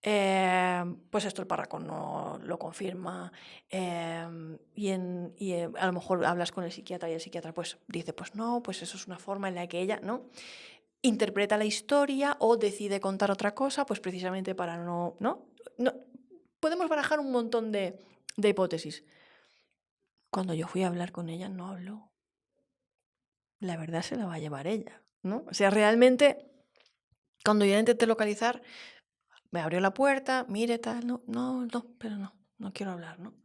Pues esto el párroco no lo confirma a lo mejor hablas con el psiquiatra y el psiquiatra pues dice pues no, pues eso es una forma en la que ella no interpreta la historia o decide contar otra cosa pues precisamente para no podemos barajar un montón de hipótesis. Cuando yo fui a hablar con ella no habló, la verdad se la va a llevar ella, ¿no? O sea, realmente cuando yo la intenté localizar me abrió la puerta, mire tal, pero no quiero hablar, ¿no?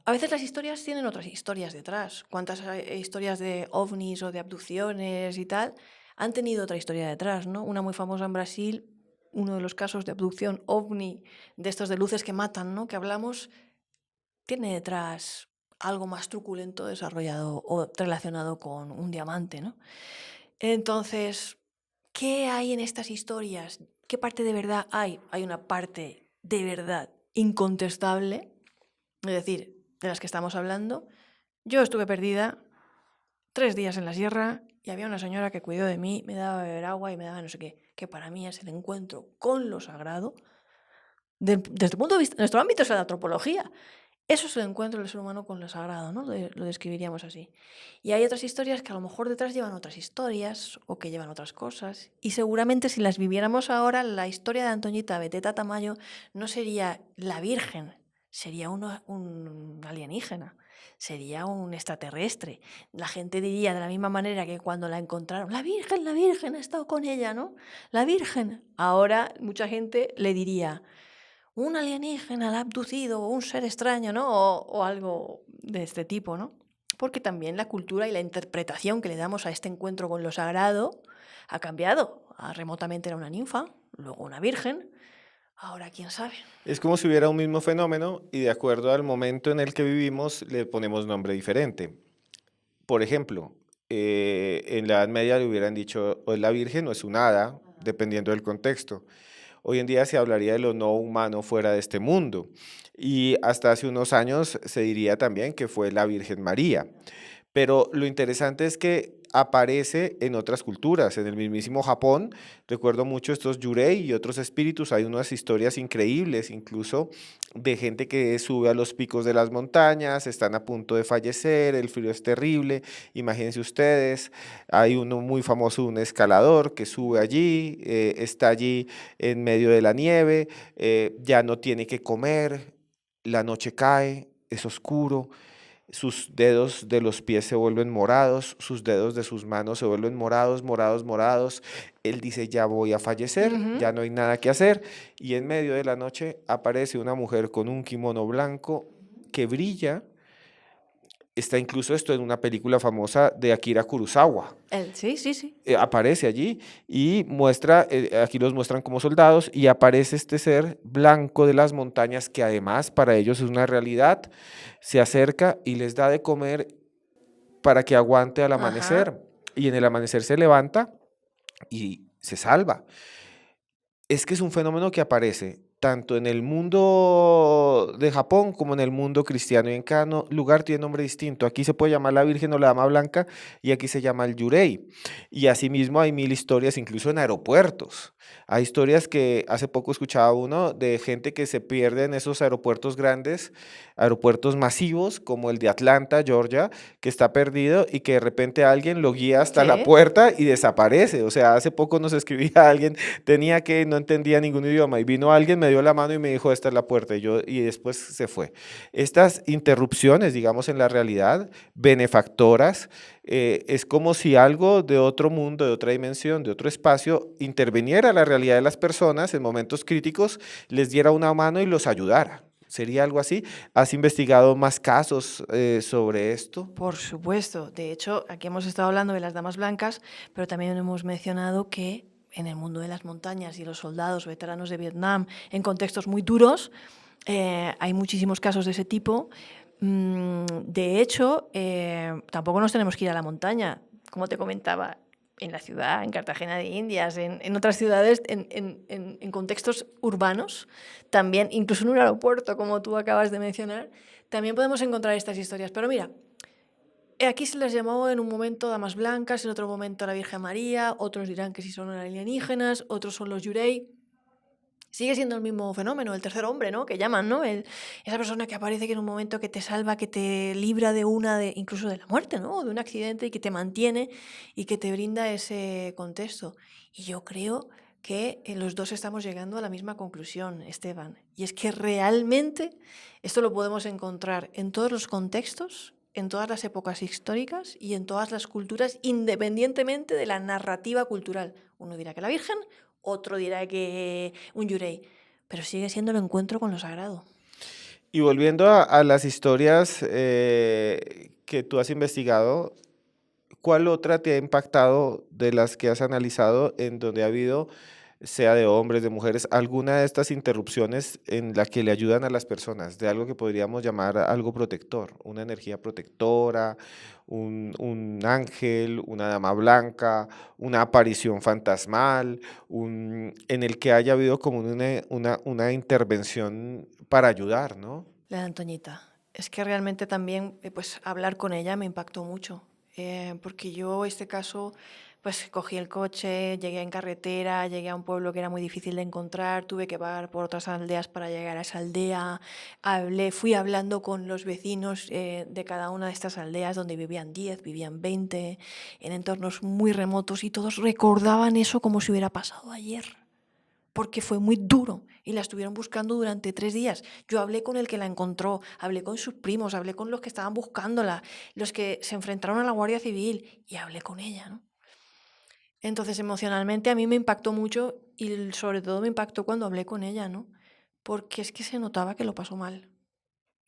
A veces las historias tienen otras historias detrás. ¿Cuántas historias de ovnis o de abducciones y tal han tenido otra historia detrás, ¿no? Una muy famosa en Brasil, uno de los casos de abducción ovni, de estos de luces que matan, ¿no? Que hablamos, tiene detrás algo más truculento desarrollado o relacionado con un diamante, ¿no? Entonces, ¿qué hay en estas historias? ¿Qué parte de verdad hay? Hay una parte de verdad incontestable, es decir, de las que estamos hablando. Yo estuve perdida 3 días en la sierra y había una señora que cuidó de mí, me daba a beber agua y me daba no sé qué, que para mí es el encuentro con lo sagrado. Desde el punto de vista, nuestro ámbito es la antropología. Eso es el encuentro del ser humano con lo sagrado, ¿no? Lo describiríamos así. Y hay otras historias que a lo mejor detrás llevan otras historias o que llevan otras cosas. Y seguramente si las viviéramos ahora, la historia de Antoñita Beteta Tamayo no sería la Virgen, sería un alienígena, sería un extraterrestre. La gente diría de la misma manera que cuando la encontraron, la Virgen, ha estado con ella, ¿no? La Virgen. Ahora mucha gente le diría un alienígena la ha abducido, o un ser extraño, ¿no? O algo de este tipo, ¿no? Porque también la cultura y la interpretación que le damos a este encuentro con lo sagrado ha cambiado. Remotamente era una ninfa, luego una virgen, ahora quién sabe. Es como si hubiera un mismo fenómeno y de acuerdo al momento en el que vivimos le ponemos nombre diferente. Por ejemplo, en la Edad Media le hubieran dicho o es la Virgen o es un hada, dependiendo del contexto. Hoy en día se hablaría de lo no humano fuera de este mundo y hasta hace unos años se diría también que fue la Virgen María. Pero lo interesante es que aparece en otras culturas, en el mismísimo Japón. Recuerdo mucho estos yurei y otros espíritus. Hay unas historias increíbles, incluso de gente que sube a los picos de las montañas, están a punto de fallecer, el frío es terrible. Imagínense ustedes, hay uno muy famoso, un escalador que sube allí, está allí en medio de la nieve, ya no tiene que comer, la noche cae, es oscuro, sus dedos de los pies se vuelven morados, sus dedos de sus manos se vuelven morados, morados, morados. Él dice, ya voy a fallecer, Ujú. ya no hay nada que hacer. Y en medio de la noche aparece una mujer con un kimono blanco que brilla. Está incluso esto en una película famosa de Akira Kurosawa. Sí, sí, sí. Aparece allí y muestra, aquí los muestran como soldados y aparece este ser blanco de las montañas que además para ellos es una realidad, se acerca y les da de comer para que aguante al Ajá. amanecer y en el amanecer se levanta y se salva. Es que es un fenómeno que aparece tanto en el mundo de Japón como en el mundo cristiano y en cada lugar tiene nombre distinto. Aquí se puede llamar la Virgen o la Dama Blanca y aquí se llama el Yurei. Y asimismo hay mil historias, incluso en aeropuertos. Hay historias que hace poco escuchaba uno de gente que se pierde en esos aeropuertos grandes, aeropuertos masivos como el de Atlanta, Georgia, que está perdido y que de repente alguien lo guía hasta la Sí. puerta y desaparece. O sea, hace poco nos escribía alguien, tenía que, no entendía ningún idioma y vino alguien, me dio la mano y me dijo, esta es la puerta, y después se fue. Estas interrupciones, digamos, en la realidad, benefactoras, es como si algo de otro mundo, de otra dimensión, de otro espacio, interviniera en la realidad de las personas en momentos críticos, les diera una mano y los ayudara. ¿Sería algo así? ¿Has investigado más casos sobre esto? Por supuesto. De hecho, aquí hemos estado hablando de las damas blancas, pero también hemos mencionado que en el mundo de las montañas y los soldados veteranos de Vietnam, en contextos muy duros, hay muchísimos casos de ese tipo. De hecho, tampoco nos tenemos que ir a la montaña, como te comentaba, en la ciudad, en Cartagena de Indias, en otras ciudades, en contextos urbanos, también, incluso en un aeropuerto, como tú acabas de mencionar, también podemos encontrar estas historias. Pero mira, aquí se les llamó en un momento damas blancas, en otro momento la Virgen María, otros dirán que sí son alienígenas, otros son los yurei. Sigue siendo el mismo fenómeno, el tercer hombre, ¿no? Que llaman, ¿no? Esa persona que aparece que en un momento que te salva, que te libra incluso de la muerte, ¿no? De un accidente y que te mantiene y que te brinda ese contexto. Y yo creo que los dos estamos llegando a la misma conclusión, Esteban. Y es que realmente esto lo podemos encontrar en todos los contextos, en todas las épocas históricas y en todas las culturas, independientemente de la narrativa cultural. Uno dirá que la Virgen, otro dirá que un yurei, pero sigue siendo el encuentro con lo sagrado. Y volviendo a las historias que tú has investigado, ¿cuál otra te ha impactado de las que has analizado en donde ha habido, sea de hombres, de mujeres, alguna de estas interrupciones en la que le ayudan a las personas, de algo que podríamos llamar algo protector, una energía protectora, un ángel, una dama blanca, una aparición fantasmal, en el que haya habido como una intervención para ayudar, ¿no? La de Antoñita. Es que realmente también, pues hablar con ella me impactó mucho, porque yo este caso, pues cogí el coche, llegué en carretera, llegué a un pueblo que era muy difícil de encontrar, tuve que pagar por otras aldeas para llegar a esa aldea, fui hablando con los vecinos de cada una de estas aldeas donde vivían 10, vivían 20, en entornos muy remotos y todos recordaban eso como si hubiera pasado ayer, porque fue muy duro y la estuvieron buscando durante 3 días. Yo hablé con el que la encontró, hablé con sus primos, hablé con los que estaban buscándola, los que se enfrentaron a la Guardia Civil y hablé con ella, ¿no? Entonces, emocionalmente a mí me impactó mucho y sobre todo me impactó cuando hablé con ella, ¿no? Porque es que se notaba que lo pasó mal.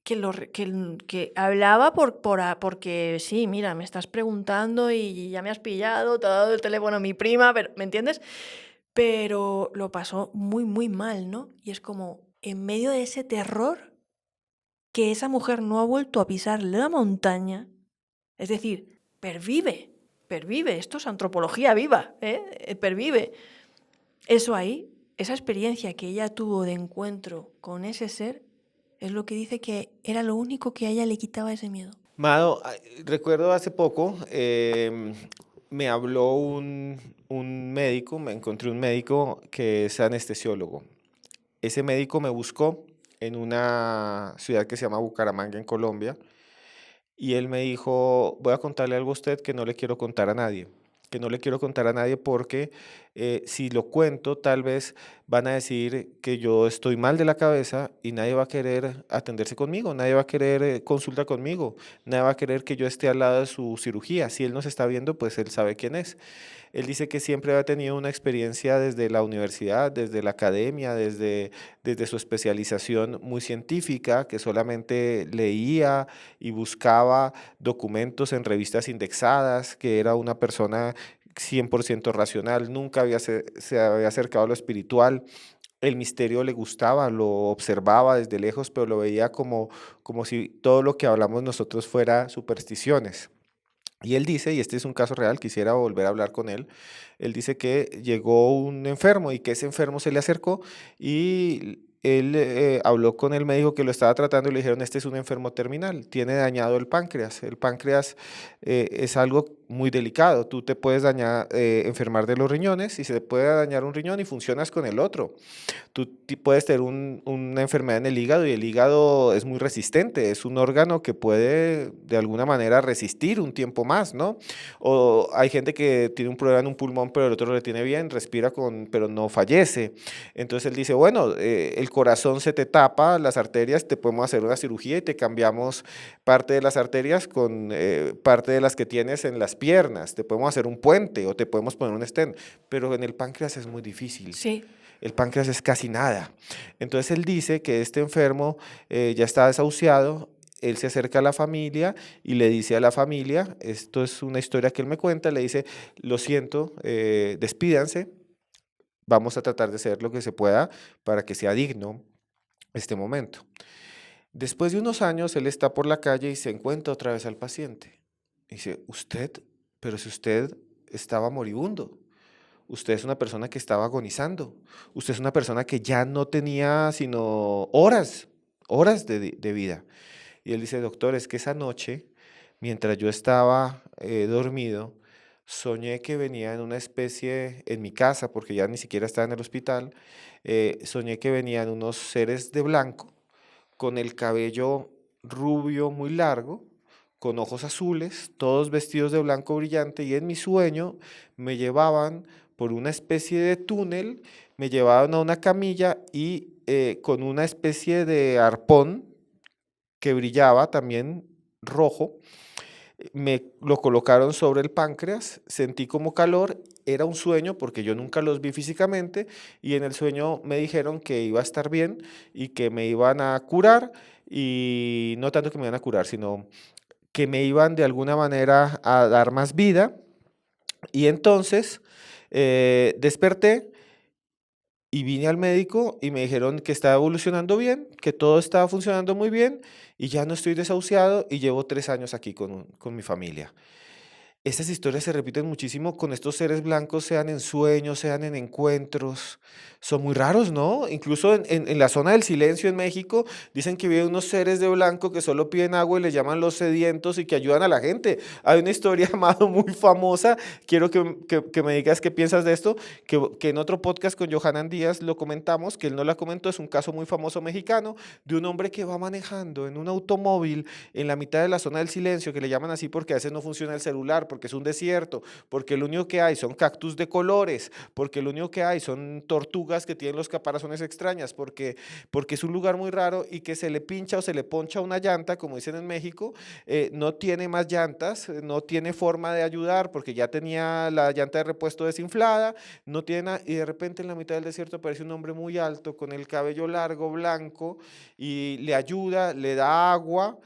Que hablaba porque sí, mira, me estás preguntando y ya me has pillado, te ha dado el teléfono a mi prima, pero, ¿me entiendes? Pero lo pasó muy, muy mal, ¿no? Y es como, en medio de ese terror, que esa mujer no ha vuelto a pisar la montaña, es decir, pervive, esto es antropología viva, pervive. Eso ahí, esa experiencia que ella tuvo de encuentro con ese ser, es lo que dice que era lo único que a ella le quitaba ese miedo. Mado, recuerdo hace poco, me habló un médico, me encontré un médico que es anestesiólogo. Ese médico me buscó en una ciudad que se llama Bucaramanga, en Colombia, y él me dijo, voy a contarle algo a usted que no le quiero contar a nadie, que no le quiero contar a nadie porque si lo cuento tal vez van a decir que yo estoy mal de la cabeza y nadie va a querer atenderse conmigo, nadie va a querer consulta conmigo, nadie va a querer que yo esté al lado de su cirugía. Si él nos está viendo, pues él sabe quién es. Él dice que siempre ha tenido una experiencia desde la universidad, desde la academia, desde su especialización muy científica, que solamente leía y buscaba documentos en revistas indexadas, que era una persona 100% racional, nunca se había acercado a lo espiritual. El misterio le gustaba, lo observaba desde lejos, pero lo veía como si todo lo que hablamos nosotros fuera supersticiones. Y él dice, y este es un caso real, quisiera volver a hablar con él dice que llegó un enfermo y que ese enfermo se le acercó y él habló con el médico que lo estaba tratando y le dijeron, este es un enfermo terminal, tiene dañado el páncreas. El páncreas es algo muy delicado. Tú te puedes dañar, enfermar de los riñones y se te puede dañar un riñón y funcionas con el otro. Tú puedes tener una enfermedad en el hígado y el hígado es muy resistente, es un órgano que puede de alguna manera resistir un tiempo más, ¿no? O hay gente que tiene un problema en un pulmón, pero el otro le tiene bien, respira pero no fallece. Entonces él dice, bueno, el corazón se te tapa, las arterias, te podemos hacer una cirugía y te cambiamos parte de las arterias con parte de las que tienes en las piernas, te podemos hacer un puente o te podemos poner un stent, pero en el páncreas es muy difícil. Sí. El páncreas es casi nada. Entonces él dice que este enfermo ya está desahuciado, él se acerca a la familia y le dice a la familia, esto es una historia que él me cuenta, le dice, lo siento, despídanse, vamos a tratar de hacer lo que se pueda para que sea digno este momento. Después de unos años, él está por la calle y se encuentra otra vez al paciente. Dice, usted, pero si usted estaba moribundo. Usted es una persona que estaba agonizando. Usted es una persona que ya no tenía sino horas de vida. Y él dice, doctor, es que esa noche, mientras yo estaba dormido, soñé que venía en una especie, en mi casa, porque ya ni siquiera estaba en el hospital, soñé que venían unos seres de blanco, con el cabello rubio muy largo, con ojos azules, todos vestidos de blanco brillante, y en mi sueño me llevaban por una especie de túnel, me llevaban a una camilla y con una especie de arpón que brillaba también rojo, me lo colocaron sobre el páncreas, sentí como calor, era un sueño porque yo nunca los vi físicamente y en el sueño me dijeron que iba a estar bien y que me iban a curar y no tanto que me iban a curar, sino que me iban de alguna manera a dar más vida y entonces desperté y vine al médico y me dijeron que estaba evolucionando bien, que todo estaba funcionando muy bien y ya no estoy desahuciado y llevo 3 años aquí con mi familia. Estas historias se repiten muchísimo con estos seres blancos, sean en sueños, sean en encuentros. Son muy raros, ¿no? Incluso en la zona del silencio en México dicen que viven unos seres de blanco que solo piden agua y le llaman los sedientos y que ayudan a la gente. Hay una historia, Amado, muy famosa. Quiero que me digas qué piensas de esto, que en otro podcast con Johanan Díaz lo comentamos, que él no la comentó, es un caso muy famoso mexicano de un hombre que va manejando en un automóvil en la mitad de la zona del silencio, que le llaman así porque a veces no funciona el celular, porque es un desierto, porque lo único que hay son cactus de colores, porque lo único que hay son tortugas que tienen los caparazones extrañas, porque es un lugar muy raro y que se le pincha o se le poncha una llanta, como dicen en México, no tiene más llantas, no tiene forma de ayudar porque ya tenía la llanta de repuesto desinflada, no tiene nada, y de repente en la mitad del desierto aparece un hombre muy alto con el cabello largo, blanco, y le ayuda, le da agua,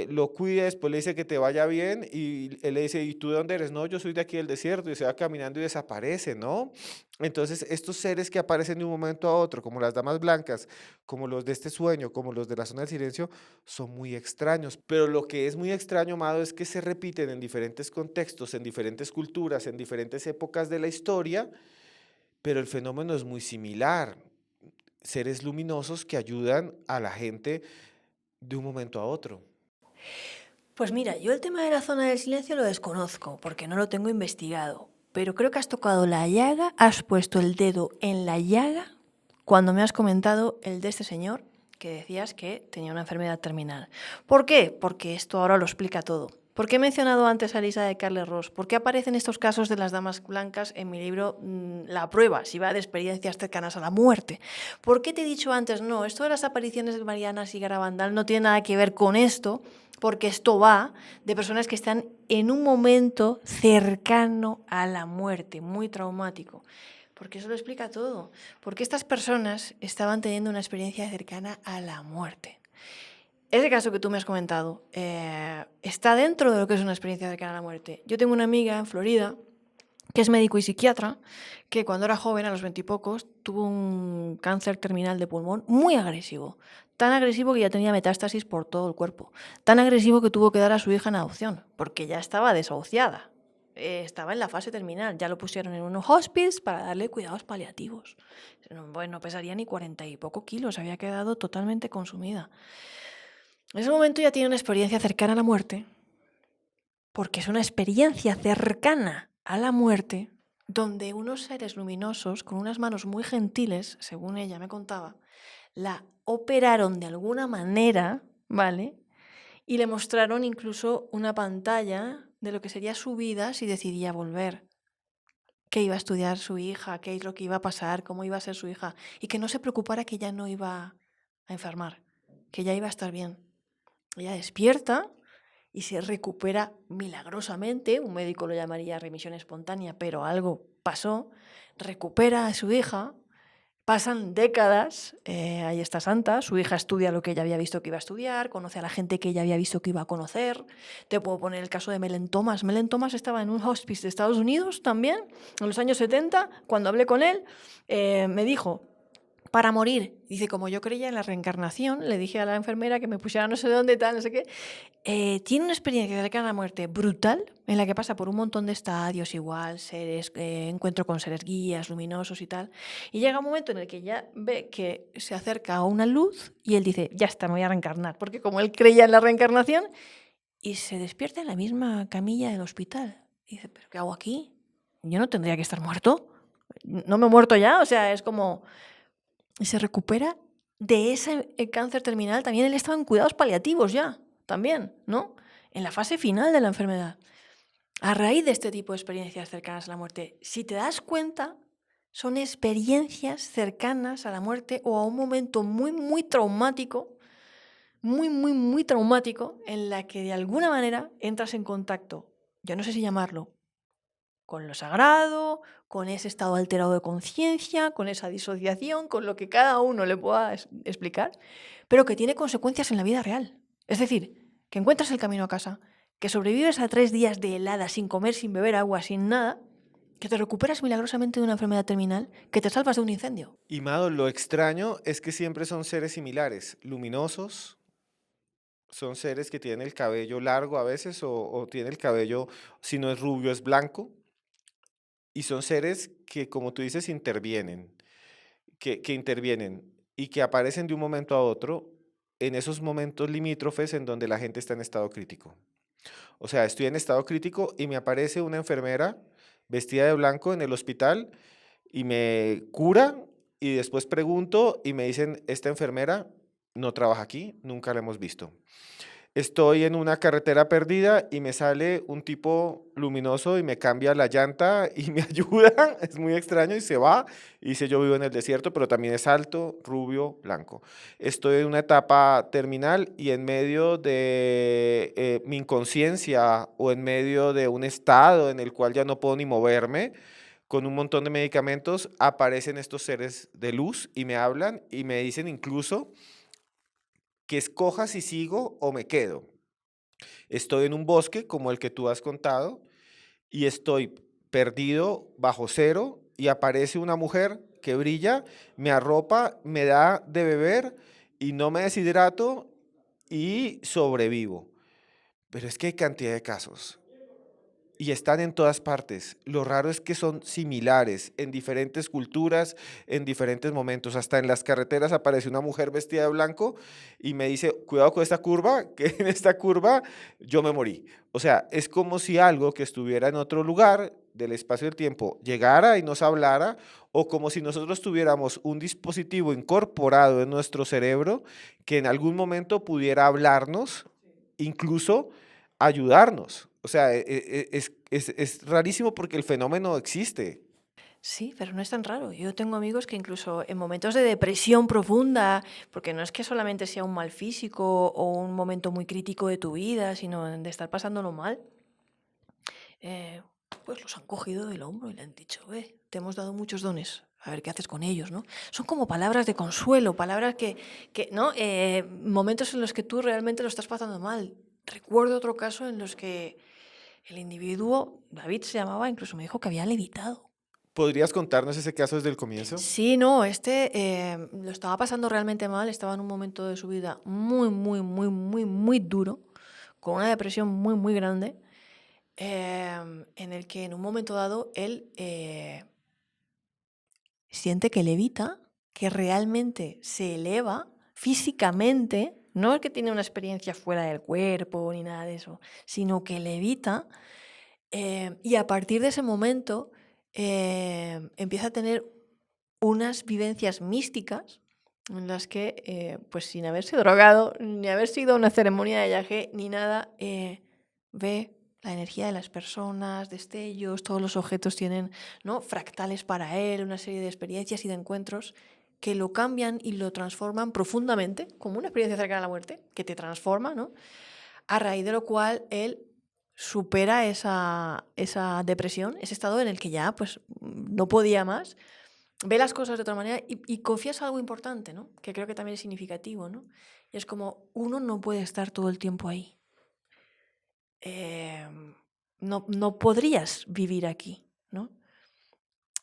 lo cuida, después le dice que te vaya bien y él le dice, ¿y tú de dónde eres? No, yo soy de aquí del desierto y se va caminando y desaparece, ¿no? Entonces, estos seres que aparecen de un momento a otro, como las damas blancas, como los de este sueño, como los de la zona del silencio, son muy extraños. Pero lo que es muy extraño, Amado, es que se repiten en diferentes contextos, en diferentes culturas, en diferentes épocas de la historia, pero el fenómeno es muy similar. Seres luminosos que ayudan a la gente de un momento a otro. Pues mira, yo el tema de la zona del silencio lo desconozco porque no lo tengo investigado, pero creo que has tocado la llaga, has puesto el dedo en la llaga cuando me has comentado el de este señor que decías que tenía una enfermedad terminal. ¿Por qué? Porque esto ahora lo explica todo. ¿Por qué he mencionado antes a Elisa de Carles-Ross? ¿Por qué aparecen estos casos de las damas blancas en mi libro La prueba, si va de experiencias cercanas a la muerte? ¿Por qué te he dicho antes, no, esto de las apariciones marianas y Garabandal no tiene nada que ver con esto? Porque esto va de personas que están en un momento cercano a la muerte, muy traumático. Porque eso lo explica todo. Porque estas personas estaban teniendo una experiencia cercana a la muerte. Ese caso que tú me has comentado está dentro de lo que es una experiencia cercana a la muerte. Yo tengo una amiga en Florida que es médico y psiquiatra, que cuando era joven, a los 20 y pocos, tuvo un cáncer terminal de pulmón muy agresivo. Tan agresivo que ya tenía metástasis por todo el cuerpo. Tan agresivo que tuvo que dar a su hija en adopción, porque ya estaba desahuciada. Estaba en la fase terminal. Ya lo pusieron en un hospice para darle cuidados paliativos. Bueno, no pesaría ni 40 y poco kilos, había quedado totalmente consumida. En ese momento ya tiene una experiencia cercana a la muerte porque es una experiencia cercana a la muerte, donde unos seres luminosos, con unas manos muy gentiles, según ella me contaba, la operaron de alguna manera, ¿vale? Y le mostraron incluso una pantalla de lo que sería su vida si decidía volver, qué iba a estudiar su hija, qué es lo que iba a pasar, cómo iba a ser su hija, y que no se preocupara que ya no iba a enfermar, que ya iba a estar bien. Ella despierta y se recupera milagrosamente, un médico lo llamaría remisión espontánea, pero algo pasó, recupera a su hija. Pasan décadas, ahí está Santa, su hija estudia lo que ella había visto que iba a estudiar, conoce a la gente que ella había visto que iba a conocer. Te puedo poner el caso de Melen Thomas. Melen Thomas estaba en un hospice de Estados Unidos también, en los años 70, cuando hablé con él, me dijo, para morir, dice, como yo creía en la reencarnación, le dije a la enfermera que me pusiera no sé dónde, tal, no sé qué, tiene una experiencia cercana a la muerte brutal, en la que pasa por un montón de estadios igual, seres, encuentro con seres guías, luminosos y tal, y llega un momento en el que ya ve que se acerca a una luz y él dice, ya está, me voy a reencarnar, porque como él creía en la reencarnación, y se despierta en la misma camilla del hospital. Y dice, ¿pero qué hago aquí? Yo no tendría que estar muerto. No me he muerto ya, o sea, es como... Y se recupera de ese cáncer terminal. También él estaba en cuidados paliativos ya, también, ¿no? En la fase final de la enfermedad. A raíz de este tipo de experiencias cercanas a la muerte, si te das cuenta, son experiencias cercanas a la muerte o a un momento muy, muy traumático, muy, muy, muy traumático, en la que de alguna manera entras en contacto, yo no sé si llamarlo, con lo sagrado, con ese estado alterado de conciencia, con esa disociación, con lo que cada uno le pueda explicar, pero que tiene consecuencias en la vida real. Es decir, que encuentras el camino a casa, que sobrevives a 3 días de helada, sin comer, sin beber agua, sin nada, que te recuperas milagrosamente de una enfermedad terminal, que te salvas de un incendio. Y Mado, lo extraño es que siempre son seres similares, luminosos, son seres que tienen el cabello largo a veces o tienen el cabello, si no es rubio, es blanco, y son seres que, como tú dices, intervienen, que intervienen y que aparecen de un momento a otro en esos momentos limítrofes en donde la gente está en estado crítico. O sea, estoy en estado crítico y me aparece una enfermera vestida de blanco en el hospital y me cura y después pregunto y me dicen, esta enfermera no trabaja aquí, nunca la hemos visto. Estoy en una carretera perdida y me sale un tipo luminoso y me cambia la llanta y me ayuda, es muy extraño y se va y dice yo vivo en el desierto, pero también es alto, rubio, blanco. Estoy en una etapa terminal y en medio de mi inconsciencia o en medio de un estado en el cual ya no puedo ni moverme, con un montón de medicamentos, aparecen estos seres de luz y me hablan y me dicen incluso que escoja si sigo o me quedo. Estoy en un bosque como el que tú has contado y estoy perdido bajo cero y aparece una mujer que brilla, me arropa, me da de beber y no me deshidrato y sobrevivo. Pero es que hay cantidad de casos. Y están en todas partes. Lo raro es que son similares en diferentes culturas, en diferentes momentos. Hasta en las carreteras aparece una mujer vestida de blanco y me dice, cuidado con esta curva, que en esta curva yo me morí. O sea, es como si algo que estuviera en otro lugar del espacio del tiempo llegara y nos hablara, o como si nosotros tuviéramos un dispositivo incorporado en nuestro cerebro que en algún momento pudiera hablarnos, incluso ayudarnos. O sea, es rarísimo porque el fenómeno existe. Sí, pero no es tan raro. Yo tengo amigos que incluso en momentos de depresión profunda, porque no es que solamente sea un mal físico o un momento muy crítico de tu vida, sino de estar pasándolo mal, eh, pues los han cogido del hombro y le han dicho, te hemos dado muchos dones, a ver qué haces con ellos, ¿no? Son como palabras de consuelo, palabras que ¿no? Momentos en los que tú realmente lo estás pasando mal. Recuerdo otro caso en los que el individuo, David se llamaba, incluso me dijo que había levitado. ¿Podrías contarnos ese caso desde el comienzo? Sí, no, lo estaba pasando realmente mal, estaba en un momento de su vida muy, muy, muy, muy, muy duro, con una depresión muy, muy grande, en el que en un momento dado él siente que levita, que realmente se eleva físicamente, No es que tiene una experiencia fuera del cuerpo ni nada de eso, sino que levita y a partir de ese momento empieza a tener unas vivencias místicas en las que, pues sin haberse drogado, ni haber sido a una ceremonia de yagé, ni nada, ve la energía de las personas, destellos, todos los objetos tienen, ¿no?, fractales para él, una serie de experiencias y de encuentros que lo cambian y lo transforman profundamente, como una experiencia cercana a la muerte, que te transforma, ¿no? A raíz de lo cual él supera esa depresión, ese estado en el que ya pues no podía más, ve las cosas de otra manera y confías algo importante, ¿no? Que creo que también es significativo, ¿no? Y es como uno no puede estar todo el tiempo ahí. No podrías vivir aquí, ¿no?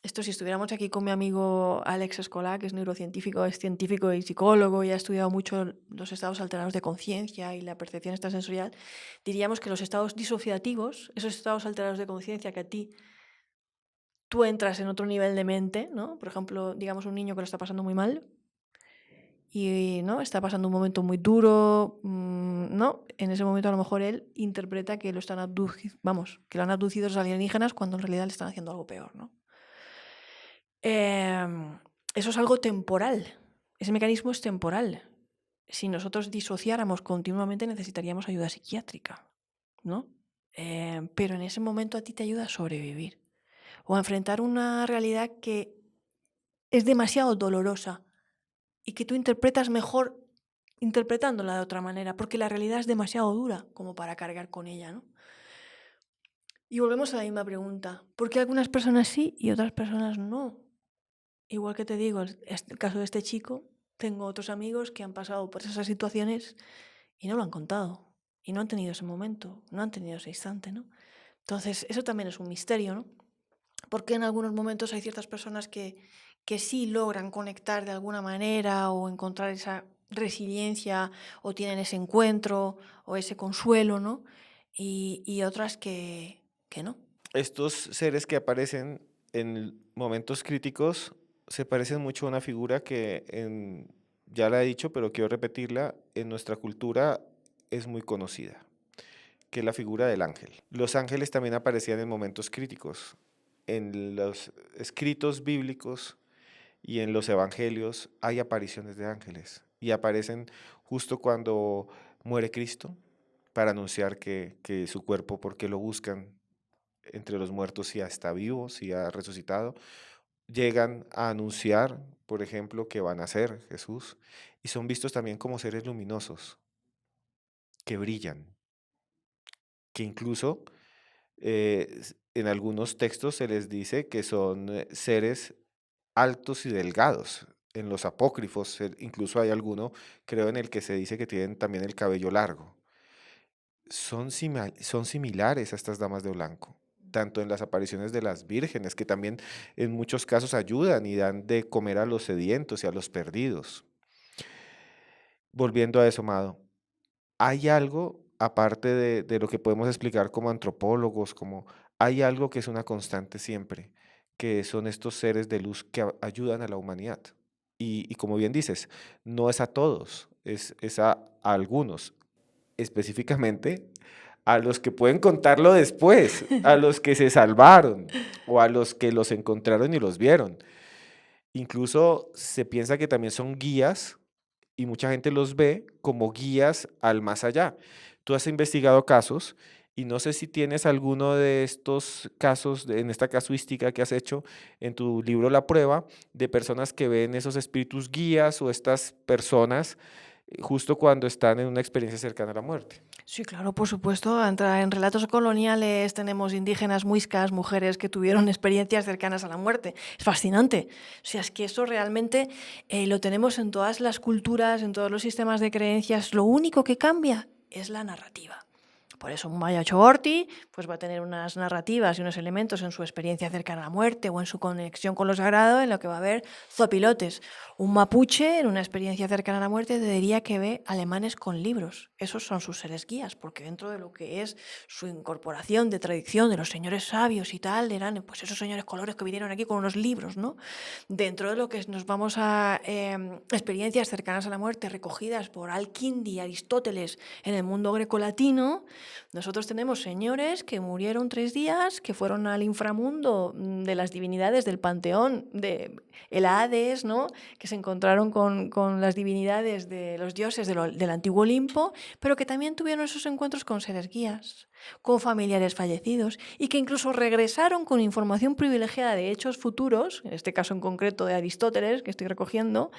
Esto si estuviéramos aquí con mi amigo Alex Escolá, que es neurocientífico, es científico y psicólogo y ha estudiado mucho los estados alterados de conciencia y la percepción extrasensorial, diríamos que los estados disociativos, esos estados alterados de conciencia que a ti tú entras en otro nivel de mente, ¿no? Por ejemplo, digamos un niño que lo está pasando muy mal y ¿no?, está pasando un momento muy duro, ¿no? En ese momento a lo mejor él interpreta que lo están que lo han abducido los alienígenas cuando en realidad le están haciendo algo peor, ¿no? Eso es algo temporal. Ese mecanismo es temporal. Si nosotros disociáramos continuamente necesitaríamos ayuda psiquiátrica, ¿no? Pero en ese momento a ti te ayuda a sobrevivir o a enfrentar una realidad que es demasiado dolorosa y que tú interpretas mejor interpretándola de otra manera, porque la realidad es demasiado dura como para cargar con ella, ¿no? Y volvemos a la misma pregunta. ¿Por qué algunas personas sí y otras personas no? Igual que te digo, el caso de este chico, tengo otros amigos que han pasado por esas situaciones y no lo han contado. Y no han tenido ese momento, no han tenido ese instante, ¿no? Entonces, eso también es un misterio, ¿no? Porque en algunos momentos hay ciertas personas que sí logran conectar de alguna manera o encontrar esa resiliencia o tienen ese encuentro o ese consuelo, ¿no? Y otras que no. Estos seres que aparecen en momentos críticos se parecen mucho a una figura que ya la he dicho, pero quiero repetirla, en nuestra cultura es muy conocida, que es la figura del ángel. Los ángeles también aparecían en momentos críticos. En los escritos bíblicos y en los evangelios hay apariciones de ángeles y aparecen justo cuando muere Cristo para anunciar que su cuerpo, porque lo buscan entre los muertos, si ya está vivo, si ha resucitado, llegan a anunciar, por ejemplo, que van a ser Jesús y son vistos también como seres luminosos, que brillan, que incluso en algunos textos se les dice que son seres altos y delgados. En los apócrifos incluso hay alguno, creo, en el que se dice que tienen también el cabello largo. Son similares a estas damas de blanco, tanto en las apariciones de las vírgenes, que también en muchos casos ayudan y dan de comer a los sedientos y a los perdidos. Volviendo a eso, Mado, ¿hay algo, aparte de lo que podemos explicar como antropólogos, hay algo que es una constante siempre, que son estos seres de luz que ayudan a la humanidad? Y como bien dices, no es a todos, es a algunos, específicamente a los que pueden contarlo después, a los que se salvaron o a los que los encontraron y los vieron. Incluso se piensa que también son guías y mucha gente los ve como guías al más allá. Tú has investigado casos y no sé si tienes alguno de estos casos, en esta casuística que has hecho en tu libro La Prueba, de personas que ven esos espíritus guías o estas personas justo cuando están en una experiencia cercana a la muerte. Sí, claro, por supuesto. En relatos coloniales tenemos indígenas, muiscas, mujeres que tuvieron experiencias cercanas a la muerte. Es fascinante. O sea, es que eso realmente lo tenemos en todas las culturas, en todos los sistemas de creencias. Lo único que cambia es la narrativa. Por eso un maya Choborti pues va a tener unas narrativas y unos elementos en su experiencia cercana a la muerte o en su conexión con lo sagrado en lo que va a haber zopilotes. Un mapuche en una experiencia cercana a la muerte te diría que ve alemanes con libros. Esos son sus seres guías, porque dentro de lo que es su incorporación de tradición de los señores sabios y tal, eran pues esos señores colores que vinieron aquí con unos libros, ¿no? Dentro de lo que nos vamos a experiencias cercanas a la muerte recogidas por Al-Kindi y Aristóteles en el mundo grecolatino, nosotros tenemos señores que murieron 3 días, que fueron al inframundo de las divinidades del panteón, de el Hades, ¿no? Que se encontraron con las divinidades de los dioses del antiguo Olimpo, pero que también tuvieron esos encuentros con seres guías, con familiares fallecidos, y que incluso regresaron con información privilegiada de hechos futuros, en este caso en concreto de Aristóteles, que estoy recogiendo,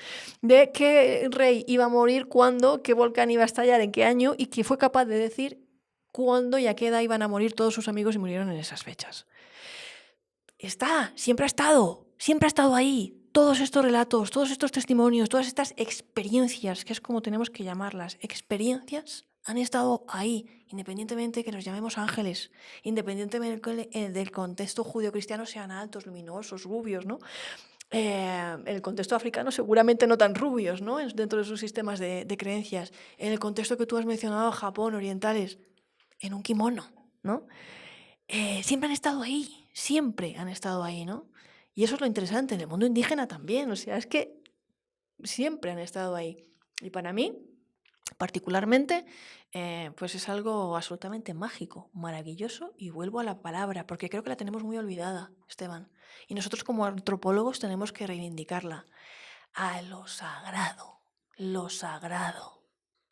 de qué rey iba a morir, cuándo, qué volcán iba a estallar, en qué año, y que fue capaz de decir cuándo y a qué edad iban a morir todos sus amigos y murieron en esas fechas. Siempre ha estado ahí. Todos estos relatos, todos estos testimonios, todas estas experiencias, que es como tenemos que llamarlas, experiencias, han estado ahí, independientemente que los llamemos ángeles, independientemente del contexto judio-cristiano sean altos, luminosos, rubios, ¿no? En el contexto africano seguramente no tan rubios, ¿no? Dentro de sus sistemas de creencias. En el contexto que tú has mencionado, Japón, orientales, en un kimono, ¿no? Siempre han estado ahí, ¿no? Y eso es lo interesante, en el mundo indígena también, o sea, es que siempre han estado ahí. Y para mí, particularmente, pues es algo absolutamente mágico, maravilloso, y vuelvo a la palabra, porque creo que la tenemos muy olvidada, Esteban. Y nosotros como antropólogos tenemos que reivindicarla. A lo sagrado, lo sagrado,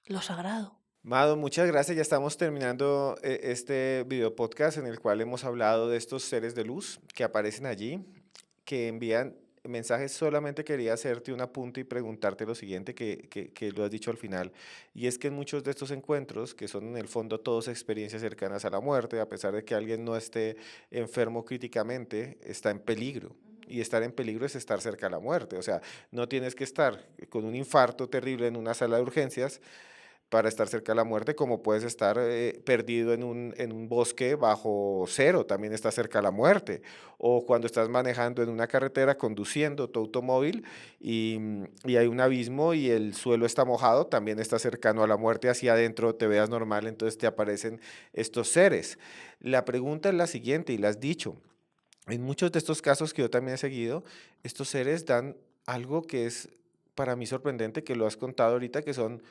lo sagrado. Mado, muchas gracias. Ya estamos terminando este video podcast en el cual hemos hablado de estos seres de luz que aparecen allí, que envían mensajes. Solamente quería hacerte un apunte y preguntarte lo siguiente que lo has dicho al final, y es que en muchos de estos encuentros, que son en el fondo todos experiencias cercanas a la muerte, a pesar de que alguien no esté enfermo críticamente, está en peligro. Y estar en peligro es estar cerca a la muerte. O sea, no tienes que estar con un infarto terrible en una sala de urgencias para estar cerca de la muerte, como puedes estar perdido en un bosque bajo cero, también estás cerca de la muerte. O cuando estás manejando en una carretera, conduciendo tu automóvil y hay un abismo y el suelo está mojado, también estás cercano a la muerte, hacia adentro te veas normal, entonces te aparecen estos seres. La pregunta es la siguiente, y la has dicho, en muchos de estos casos que yo también he seguido, estos seres dan algo que es para mí sorprendente, que lo has contado ahorita, que son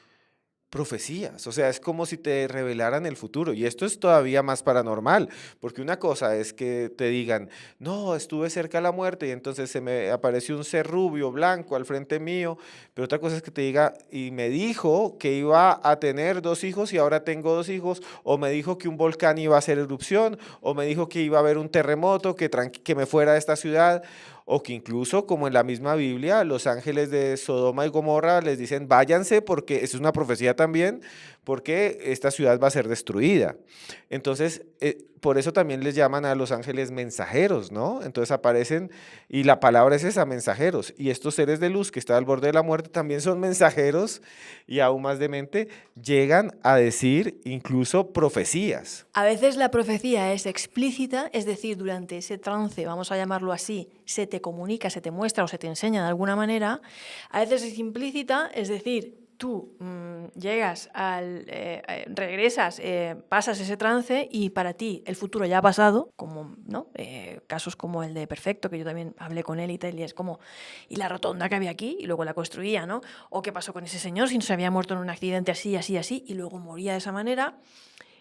profecías. O sea, es como si te revelaran el futuro. Y esto es todavía más paranormal, porque una cosa es que te digan, no, estuve cerca de la muerte y entonces se me apareció un ser rubio, blanco al frente mío, pero otra cosa es que te diga, y me dijo que iba a tener 2 hijos y ahora tengo 2 hijos, o me dijo que un volcán iba a hacer erupción, o me dijo que iba a haber un terremoto, que me fuera de esta ciudad, o que incluso, como en la misma Biblia, los ángeles de Sodoma y Gomorra les dicen, váyanse, porque eso es una profecía también, porque esta ciudad va a ser destruida. Entonces, por eso también les llaman a los ángeles mensajeros, ¿no? Entonces aparecen, y la palabra es esa, mensajeros. Y estos seres de luz que están al borde de la muerte también son mensajeros, y aún más demente, llegan a decir incluso profecías. A veces la profecía es explícita, es decir, durante ese trance, vamos a llamarlo así, se te comunica, se te muestra o se te enseña de alguna manera. A veces es implícita, es decir, tú llegas regresas, pasas ese trance y para ti el futuro ya ha pasado, como ¿no? Casos como el de Perfecto, que yo también hablé con él y tal, y es como, y la rotonda que había aquí, y luego la construía, ¿no? O qué pasó con ese señor si no se había muerto en un accidente así, así, así, y luego moría de esa manera.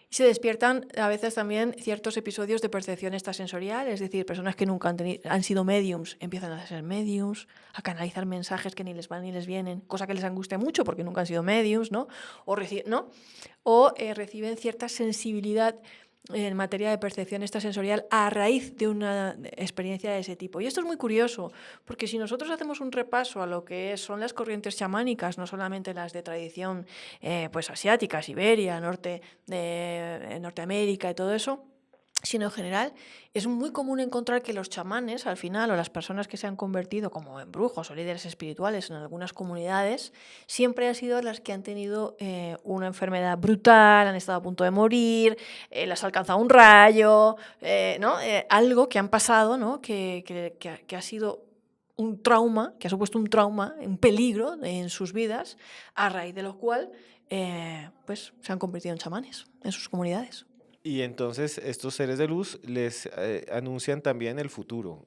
Y se despiertan a veces también ciertos episodios de percepción extrasensorial, es decir, personas que nunca han sido mediums empiezan a ser mediums, a canalizar mensajes que ni les van ni les vienen, cosa que les angustia mucho porque nunca han sido mediums, ¿no? O reciben cierta sensibilidad en materia de percepción extrasensorial a raíz de una experiencia de ese tipo. Y esto es muy curioso, porque si nosotros hacemos un repaso a lo que son las corrientes chamánicas, no solamente las de tradición pues asiática, Siberia, Norteamérica y todo eso, sino en general, es muy común encontrar que los chamanes, al final, o las personas que se han convertido como en brujos o líderes espirituales en algunas comunidades, siempre han sido las que han tenido una enfermedad brutal, han estado a punto de morir, les ha alcanzado un rayo, ¿no? Algo que han pasado, ¿no? Que ha sido un trauma, que ha supuesto un trauma, un peligro en sus vidas, a raíz de lo cual pues, se han convertido en chamanes en sus comunidades. Y entonces estos seres de luz les anuncian también el futuro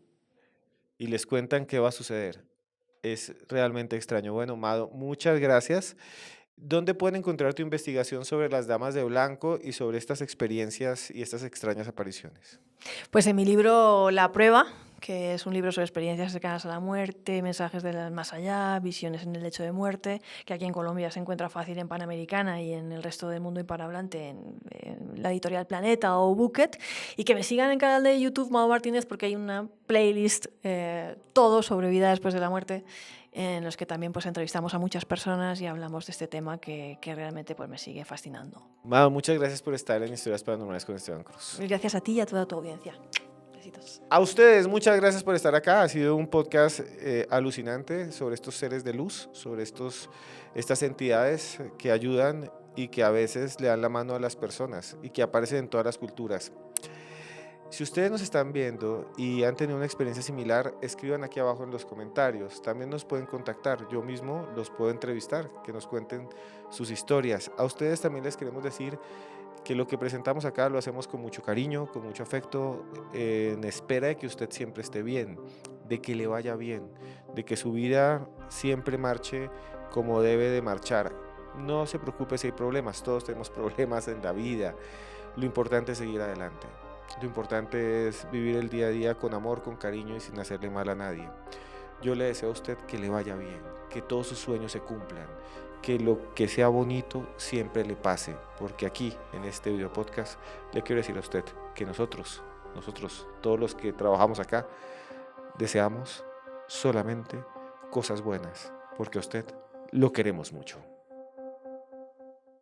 y les cuentan qué va a suceder. Es realmente extraño. Bueno, Mado, muchas gracias. ¿Dónde pueden encontrar tu investigación sobre las damas de blanco y sobre estas experiencias y estas extrañas apariciones? Pues en mi libro La prueba, que es un libro sobre experiencias cercanas a la muerte, mensajes del más allá, visiones en el lecho de muerte, que aquí en Colombia se encuentra fácil en Panamericana y en el resto del mundo hispanohablante en la editorial Planeta o Bucket, y que me sigan en el canal de YouTube Mado Martínez porque hay una playlist todo sobre vida después de la muerte, en los que también pues entrevistamos a muchas personas y hablamos de este tema que realmente pues me sigue fascinando. Mado, muchas gracias por estar en Historias Paranormales con Esteban Cruz. Gracias a ti y a toda tu audiencia. Besitos. A ustedes, muchas gracias por estar acá. Ha sido un podcast alucinante sobre estos seres de luz, sobre estas entidades que ayudan y que a veces le dan la mano a las personas y que aparecen en todas las culturas. Si ustedes nos están viendo y han tenido una experiencia similar, escriban aquí abajo en los comentarios. También nos pueden contactar. Yo mismo los puedo entrevistar, que nos cuenten sus historias. A ustedes también les queremos decir que lo que presentamos acá lo hacemos con mucho cariño, con mucho afecto, en espera de que usted siempre esté bien, de que le vaya bien, de que su vida siempre marche como debe de marchar. No se preocupe si hay problemas, todos tenemos problemas en la vida. Lo importante es seguir adelante. Lo importante es vivir el día a día con amor, con cariño y sin hacerle mal a nadie. Yo le deseo a usted que le vaya bien, que todos sus sueños se cumplan, que lo que sea bonito siempre le pase, porque aquí, en este video podcast, le quiero decir a usted que nosotros, todos los que trabajamos acá, deseamos solamente cosas buenas, porque a usted lo queremos mucho.